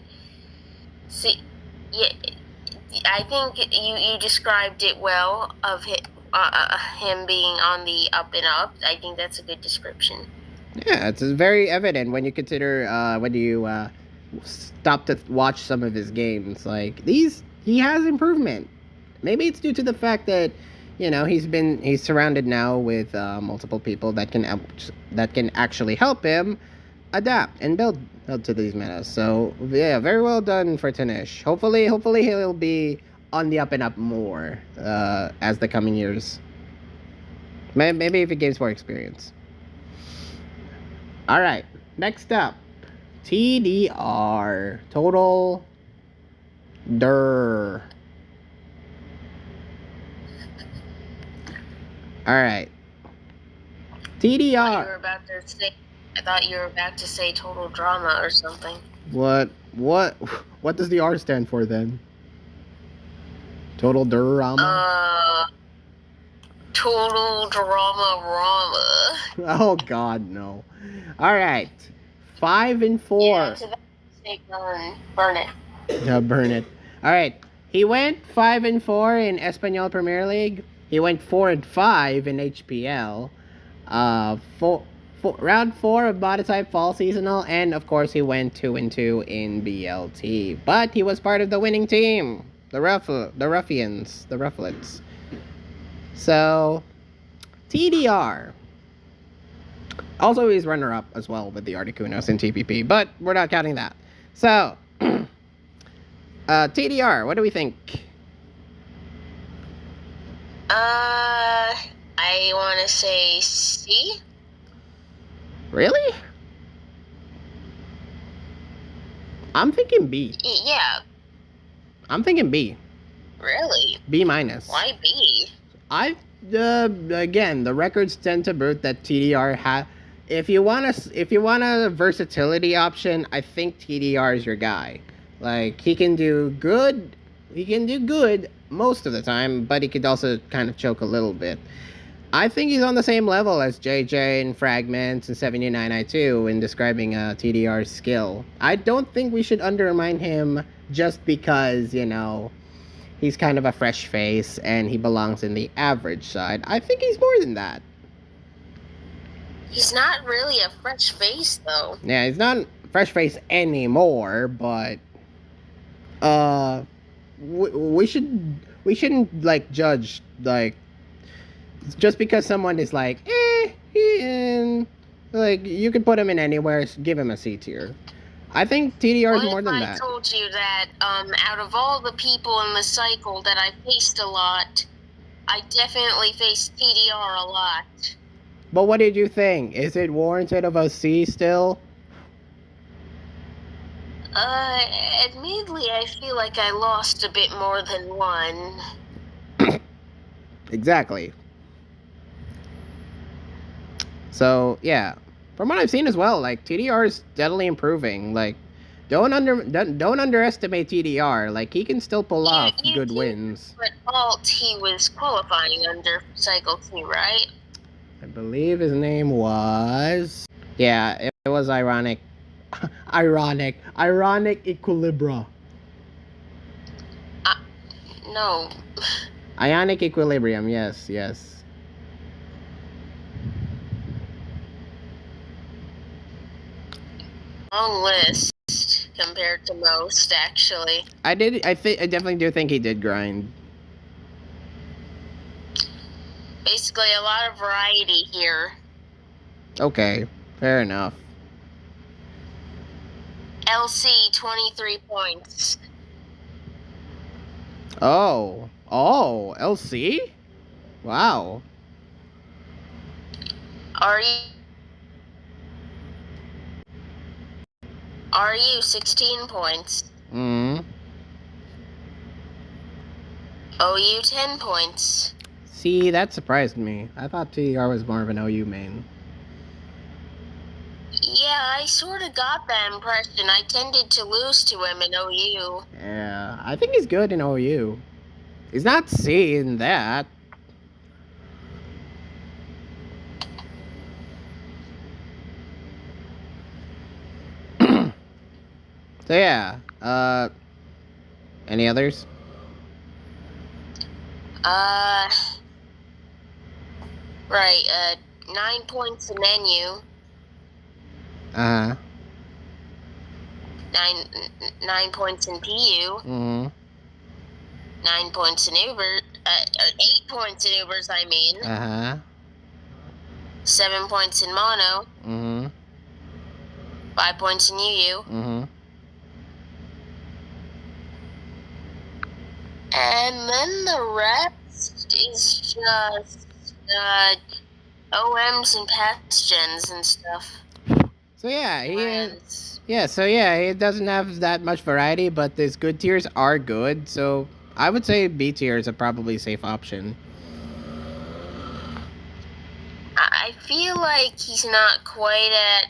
[SPEAKER 2] think you described it well of him being on the up and up. I think that's a good description.
[SPEAKER 1] Yeah, it's very evident when you consider when you stop to watch some of his games. Like he has improvement. Maybe it's due to the fact that he's surrounded now with multiple people that can actually help him adapt and build to these metas. So yeah, very well done for Tanish. Hopefully he'll be on the up and up more as the coming years. Maybe if he gains more experience. All right, next up, TDR, Total Dur. All right, TDR.
[SPEAKER 2] I thought you were about to say Total Drama or something.
[SPEAKER 1] What does the R stand for then? Total Drama?
[SPEAKER 2] Total Drama.
[SPEAKER 1] Oh God, no. All right, 5 and 4.
[SPEAKER 2] Yeah, to that mistake, burn it.
[SPEAKER 1] Yeah, burn it. All right, he went 5 and 4 in Espanol Premier League. He went 4 and 5 in HPL. Round 4 of Body-Type Fall Seasonal, and of course he went 2 and 2 in BLT. But he was part of the winning team, the Ruffians, the Rufflets. So, TDR. Also, he's runner-up as well with the Articunos in TPP, but we're not counting that. So, TDR, what do we think?
[SPEAKER 2] I want to say C.
[SPEAKER 1] Really? I'm thinking B.
[SPEAKER 2] Yeah.
[SPEAKER 1] I'm thinking B.
[SPEAKER 2] Really?
[SPEAKER 1] B minus.
[SPEAKER 2] Why B?
[SPEAKER 1] Again, the records tend to boot that TDR has. If you want a versatility option, I think TDR is your guy. Like he can do good most of the time, but he could also kind of choke a little bit. I think he's on the same level as JJ and Fragments and 79I2 in describing TDR's skill. I don't think we should undermine him just because, he's kind of a fresh face and he belongs in the average side. I think he's more than that.
[SPEAKER 2] He's not really a fresh face, though.
[SPEAKER 1] Yeah, he's not a fresh face anymore, but we shouldn't like judge like just because someone is like like you could put him in anywhere, give him a C tier. I think TDR is more than that.
[SPEAKER 2] I told you that out of all the people in the cycle that I faced a lot, I definitely faced TDR a lot.
[SPEAKER 1] But what did you think? Is it warranted of a C still?
[SPEAKER 2] Admittedly, I feel like I lost a bit more than one.
[SPEAKER 1] Exactly. So, yeah. From what I've seen as well, like, TDR is steadily improving. Like, don't underestimate TDR. Like, he can still pull off good wins.
[SPEAKER 2] But alt he was qualifying under Cycle 2, right?
[SPEAKER 1] I believe his name was... Yeah, it was Ironic. Ironic Equilibra.
[SPEAKER 2] No.
[SPEAKER 1] Ionic equilibrium, yes, yes.
[SPEAKER 2] Long list compared to most, actually.
[SPEAKER 1] I definitely do think he did grind.
[SPEAKER 2] Basically, a lot of variety here.
[SPEAKER 1] Okay, fair enough.
[SPEAKER 2] LC, 23 points.
[SPEAKER 1] Oh, LC? Wow.
[SPEAKER 2] RU, 16 points.
[SPEAKER 1] Mm.
[SPEAKER 2] OU, 10 points.
[SPEAKER 1] See, that surprised me. I thought TR was more of an OU main.
[SPEAKER 2] Yeah, I sort of got that impression. I tended to lose to him in OU.
[SPEAKER 1] Yeah, I think he's good in OU. He's not seeing that. So yeah, any others?
[SPEAKER 2] Right, 9 points in NU.
[SPEAKER 1] Uh-huh.
[SPEAKER 2] 9 points in PU.
[SPEAKER 1] Mm-hmm.
[SPEAKER 2] 9 points in Uber. 8 points in Ubers, I mean.
[SPEAKER 1] Uh-huh.
[SPEAKER 2] 7 points in Mono.
[SPEAKER 1] Mm-hmm.
[SPEAKER 2] 5 points in UU.
[SPEAKER 1] Mm-hmm.
[SPEAKER 2] And then the rest is just OMs and past gens and stuff.
[SPEAKER 1] So yeah,
[SPEAKER 2] Friends.
[SPEAKER 1] he doesn't have that much variety, but his good tiers are good. So I would say B tier is a probably safe option.
[SPEAKER 2] I feel like he's not quite at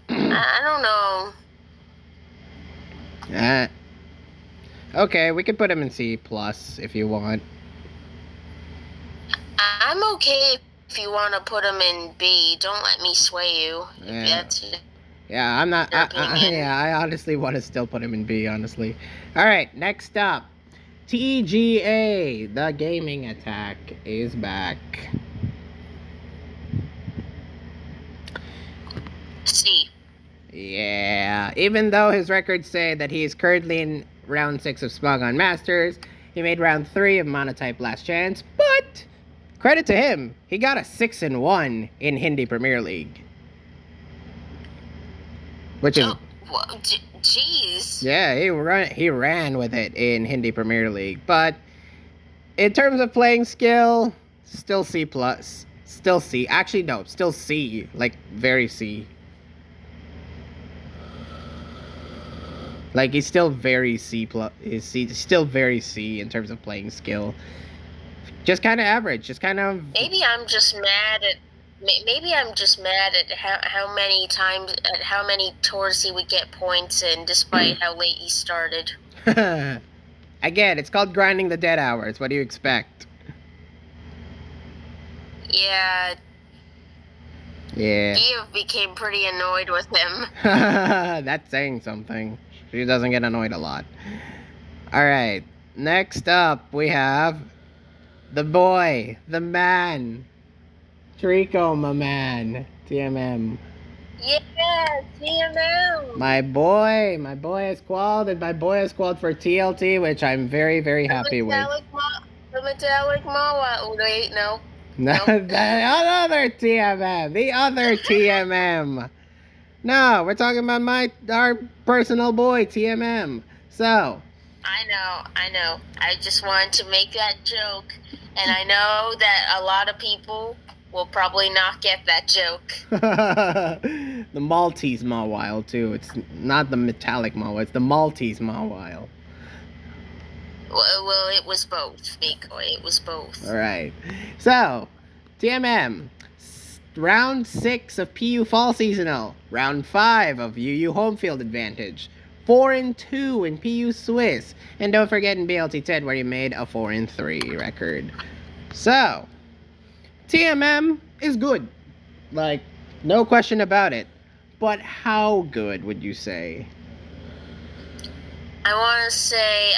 [SPEAKER 2] I don't know.
[SPEAKER 1] Okay, we could put him in C plus if you want.
[SPEAKER 2] I'm okay if you want to put him in B. Don't let me sway you.
[SPEAKER 1] Yeah.
[SPEAKER 2] That's
[SPEAKER 1] I'm not.
[SPEAKER 2] your opinion.
[SPEAKER 1] Yeah, I honestly want to still put him in B. Honestly. All right, next up, TGA. The gaming attack is back.
[SPEAKER 2] C.
[SPEAKER 1] Yeah, even though his records say that he is currently in round 6 of Smog on Masters, he made round 3 of Monotype Last Chance, but credit to him, he got a 6-1 in Hindi Premier League. Which is...
[SPEAKER 2] Jeez.
[SPEAKER 1] Yeah, he ran with it in Hindi Premier League, but in terms of playing skill, still C plus. Still C. Actually, no, still C. Like, very C. Like, he's still very C plus. He's still very C in terms of playing skill. Just kind of average. Just kind of.
[SPEAKER 2] Maybe I'm just mad at how many times at how many tours he would get points in, despite how late he started.
[SPEAKER 1] Again, it's called grinding the dead hours. What do you expect?
[SPEAKER 2] Yeah.
[SPEAKER 1] Yeah.
[SPEAKER 2] Eve became pretty annoyed with him.
[SPEAKER 1] That's saying something. She doesn't get annoyed a lot. Alright. Next up, we have the boy, the man, Trico, my man, TMM.
[SPEAKER 2] Yeah, TMM.
[SPEAKER 1] My boy has qualified, and my boy has qualified for TLT, which I'm very, very happy with.
[SPEAKER 2] The metallic Mawa. Oh, wait, no.
[SPEAKER 1] No, the other TMM. The other TMM. No, we're talking about our personal boy, TMM. So.
[SPEAKER 2] I know. I just wanted to make that joke. And I know that a lot of people will probably not get that joke.
[SPEAKER 1] The Maltese Mawile, too. It's not the metallic Mawile, it's the Maltese Mawile.
[SPEAKER 2] Well, it was both, Miko. It was both.
[SPEAKER 1] Alright. So, TMM. Round 6 of PU Fall Seasonal. Round 5 of UU Home Field Advantage. 4-2 in PU Swiss. And don't forget in BLT 10 where he made a 4-3 record. So, TMM is good. Like, no question about it. But how good would you say?
[SPEAKER 2] I want to say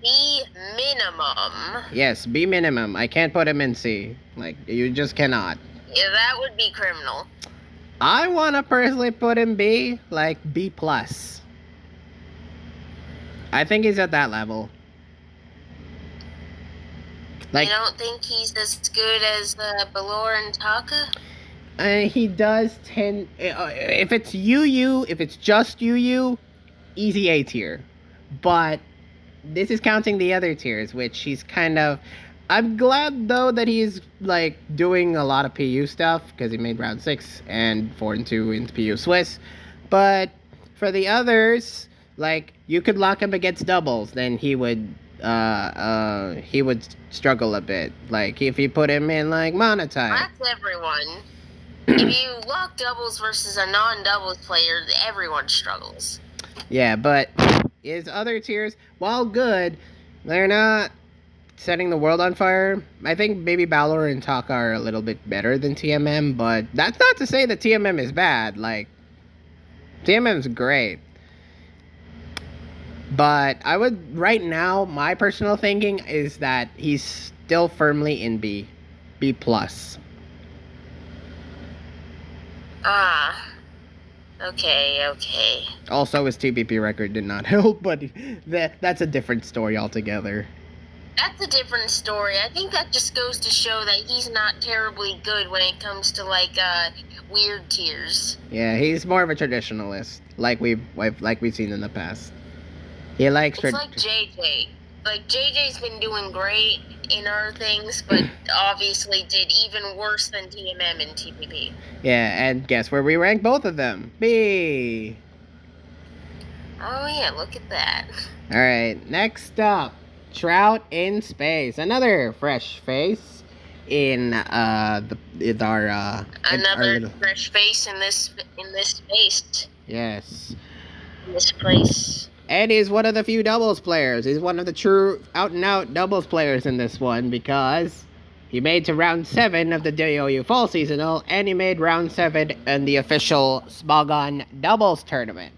[SPEAKER 2] B minimum.
[SPEAKER 1] Yes, B minimum. I can't put him in C. Like, you just cannot.
[SPEAKER 2] Yeah, that would be criminal.
[SPEAKER 1] I want to personally put him B, like B plus. I think he's at that level.
[SPEAKER 2] Like, you don't think he's as good as Balor and Taka?
[SPEAKER 1] He does tend. If it's UU, if it's just UU, easy A tier. But this is counting the other tiers, which he's kind of. I'm glad though that he's like doing a lot of PU stuff because he made round 6 and 4 and 2 in PU Swiss. But for the others, like you could lock him against doubles, then he would struggle a bit. Like if you put him in like monetize.
[SPEAKER 2] That's everyone. If you lock doubles versus a non-doubles player, everyone struggles.
[SPEAKER 1] Yeah, but his other tiers, while good, they're not setting the world on fire. I think maybe Balor and Taka are a little bit better than TMM, but that's not to say that TMM is bad. Like, TMM's great. But I would, right now, my personal thinking is that he's still firmly in B. B plus.
[SPEAKER 2] Okay.
[SPEAKER 1] Also, his TBP record did not help, but that's a different story altogether.
[SPEAKER 2] That's a different story. I think that just goes to show that he's not terribly good when it comes to like weird tiers.
[SPEAKER 1] Yeah, he's more of a traditionalist, like we've seen in the past. He likes.
[SPEAKER 2] It's like JJ. Like JJ's been doing great in other things, but obviously did even worse than TMM and TPP.
[SPEAKER 1] Yeah, and guess where we rank both of them? B.
[SPEAKER 2] Oh yeah, look at that.
[SPEAKER 1] All right, next up, Trout in space. Another fresh face in our
[SPEAKER 2] fresh face in this space.
[SPEAKER 1] Yes.
[SPEAKER 2] In this place.
[SPEAKER 1] And he's one of the few doubles players. He's one of the true out-and-out doubles players in this one because he made to round 7 of the DOU Fall Seasonal, and he made round 7 in the official Smogon Doubles Tournament.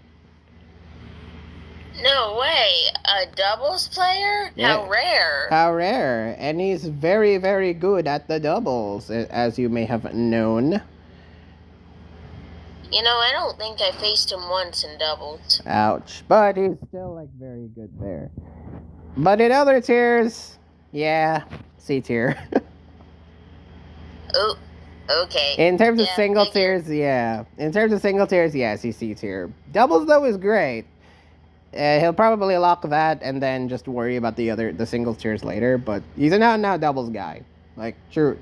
[SPEAKER 2] No way! A doubles player?
[SPEAKER 1] Yeah.
[SPEAKER 2] How rare!
[SPEAKER 1] How rare. And he's very, very good at the doubles, as you may have known.
[SPEAKER 2] You know, I don't think I faced him once in doubles.
[SPEAKER 1] Ouch. But he's still, like, very good there. But in other tiers, yeah, C tier.
[SPEAKER 2] Oh, okay.
[SPEAKER 1] In terms of single tiers, yeah. In terms of single tiers, yes, he's C tier. Doubles, though, is great. He'll probably lock that and then just worry about the single tiers later. But he's an out-and-out doubles guy. Like, true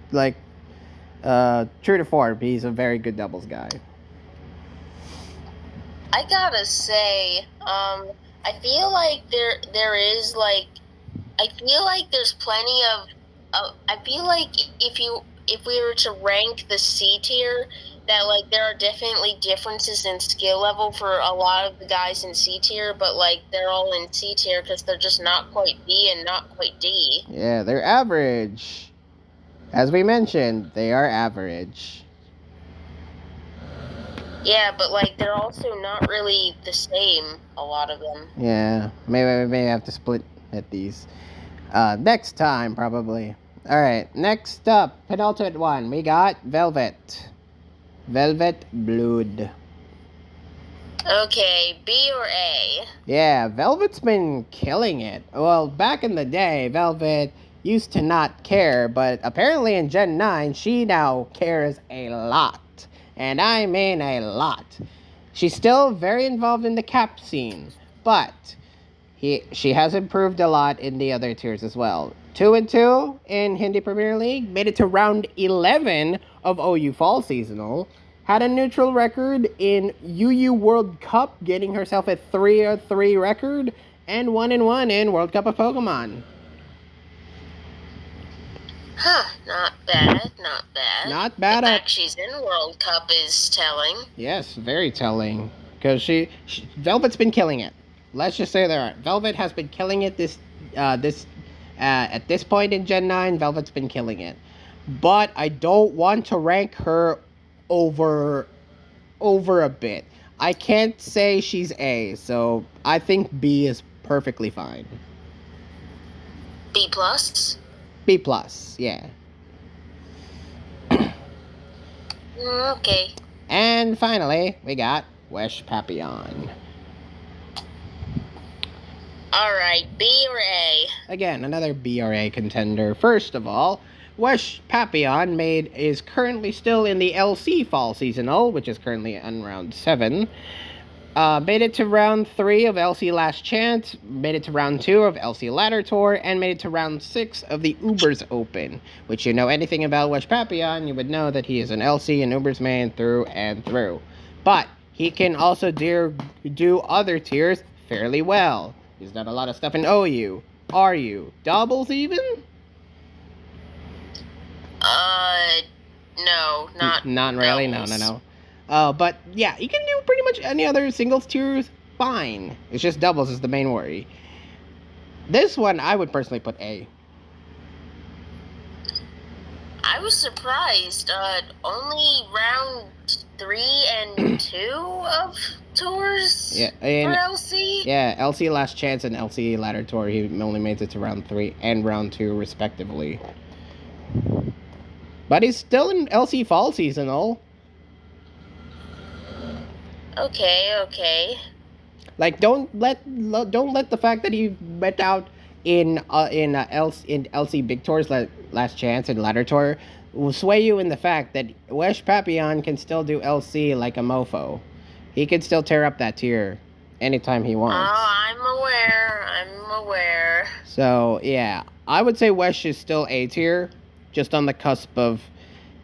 [SPEAKER 1] to form, he's a very good doubles guy.
[SPEAKER 2] I gotta say, I feel like there is like, I feel like there's plenty of, I feel like if we were to rank the C tier, that like there are definitely differences in skill level for a lot of the guys in C tier, but like they're all in C tier because they're just not quite B and not quite D.
[SPEAKER 1] Yeah, they're average. As we mentioned, they are average.
[SPEAKER 2] Yeah, but like they're also not really the same, a lot of them.
[SPEAKER 1] Yeah, maybe we may have to split at these next time probably. All right, next up, penultimate one, we got Velvet Blood.
[SPEAKER 2] Okay, B or A?
[SPEAKER 1] Yeah, Velvet's been killing it. Well, back in the day, Velvet used to not care, but apparently in Gen 9, she now cares a lot. And I mean a lot. She's still very involved in the cap scene, but she has improved a lot in the other tiers as well. 2-2 in Hindi Premier League, made it to round 11 of OU Fall Seasonal, had a neutral record in UU World Cup, getting herself a 3-3 record, and 1-1 in World Cup of Pokemon.
[SPEAKER 2] Huh, not bad.
[SPEAKER 1] Not bad.
[SPEAKER 2] The fact she's in World Cup is telling.
[SPEAKER 1] Yes, very telling. Because Velvet's been killing it. Let's just say that Velvet has been killing it at this point in Gen 9, Velvet's been killing it. But I don't want to rank her over a bit. I can't say she's A, so I think B is perfectly fine.
[SPEAKER 2] B plus.
[SPEAKER 1] B plus, yeah.
[SPEAKER 2] Okay.
[SPEAKER 1] And finally, we got Wesh Papillon.
[SPEAKER 2] Alright, B or A?
[SPEAKER 1] Again, another BRA contender. First of all, Wesh Papillon is currently still in the LC Fall Seasonal, which is currently on round 7. Made it to round 3 of LC Last Chance, made it to round 2 of LC Ladder Tour, and made it to round 6 of the Ubers Open. Which, you know anything about Wesh Papillon, you would know that he is an LC and Ubers man through and through. But he can also do other tiers fairly well. He's done a lot of stuff in OU, RU, doubles even?
[SPEAKER 2] No,
[SPEAKER 1] Not really, no. But yeah, he can do pretty much any other singles tiers fine. It's just doubles is the main worry. This one, I would personally put A.
[SPEAKER 2] I was surprised. Only round 3 and 2 of tours
[SPEAKER 1] Yeah,
[SPEAKER 2] for
[SPEAKER 1] and
[SPEAKER 2] LC?
[SPEAKER 1] yeah, LC Last Chance and LC Ladder Tour, he only made it to round 3 and round 2 respectively. But he's still in LC Fall Seasonal.
[SPEAKER 2] Okay.
[SPEAKER 1] Like, don't let the fact that he went out in LC Big Tours Last Chance and Ladder Tour will sway you in the fact that Wesh Papillon can still do LC like a mofo. He can still tear up that tier anytime he wants.
[SPEAKER 2] Oh, I'm aware.
[SPEAKER 1] So yeah, I would say Wesh is still A tier, just on the cusp of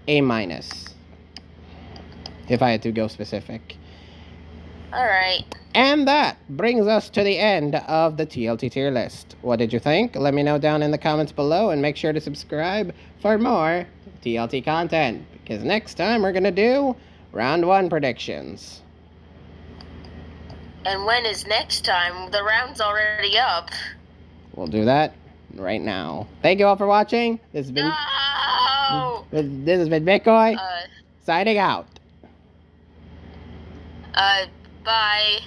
[SPEAKER 1] A minus. If I had to go specific.
[SPEAKER 2] Alright.
[SPEAKER 1] And that brings us to the end of the TLT tier list. What did you think? Let me know down in the comments below, and make sure to subscribe for more TLT content, because next time we're gonna do round 1 predictions.
[SPEAKER 2] And when is next time? The round's already up.
[SPEAKER 1] We'll do that right now. Thank you all for watching. This has been
[SPEAKER 2] No!
[SPEAKER 1] this has been Bitcoin signing out.
[SPEAKER 2] Bye.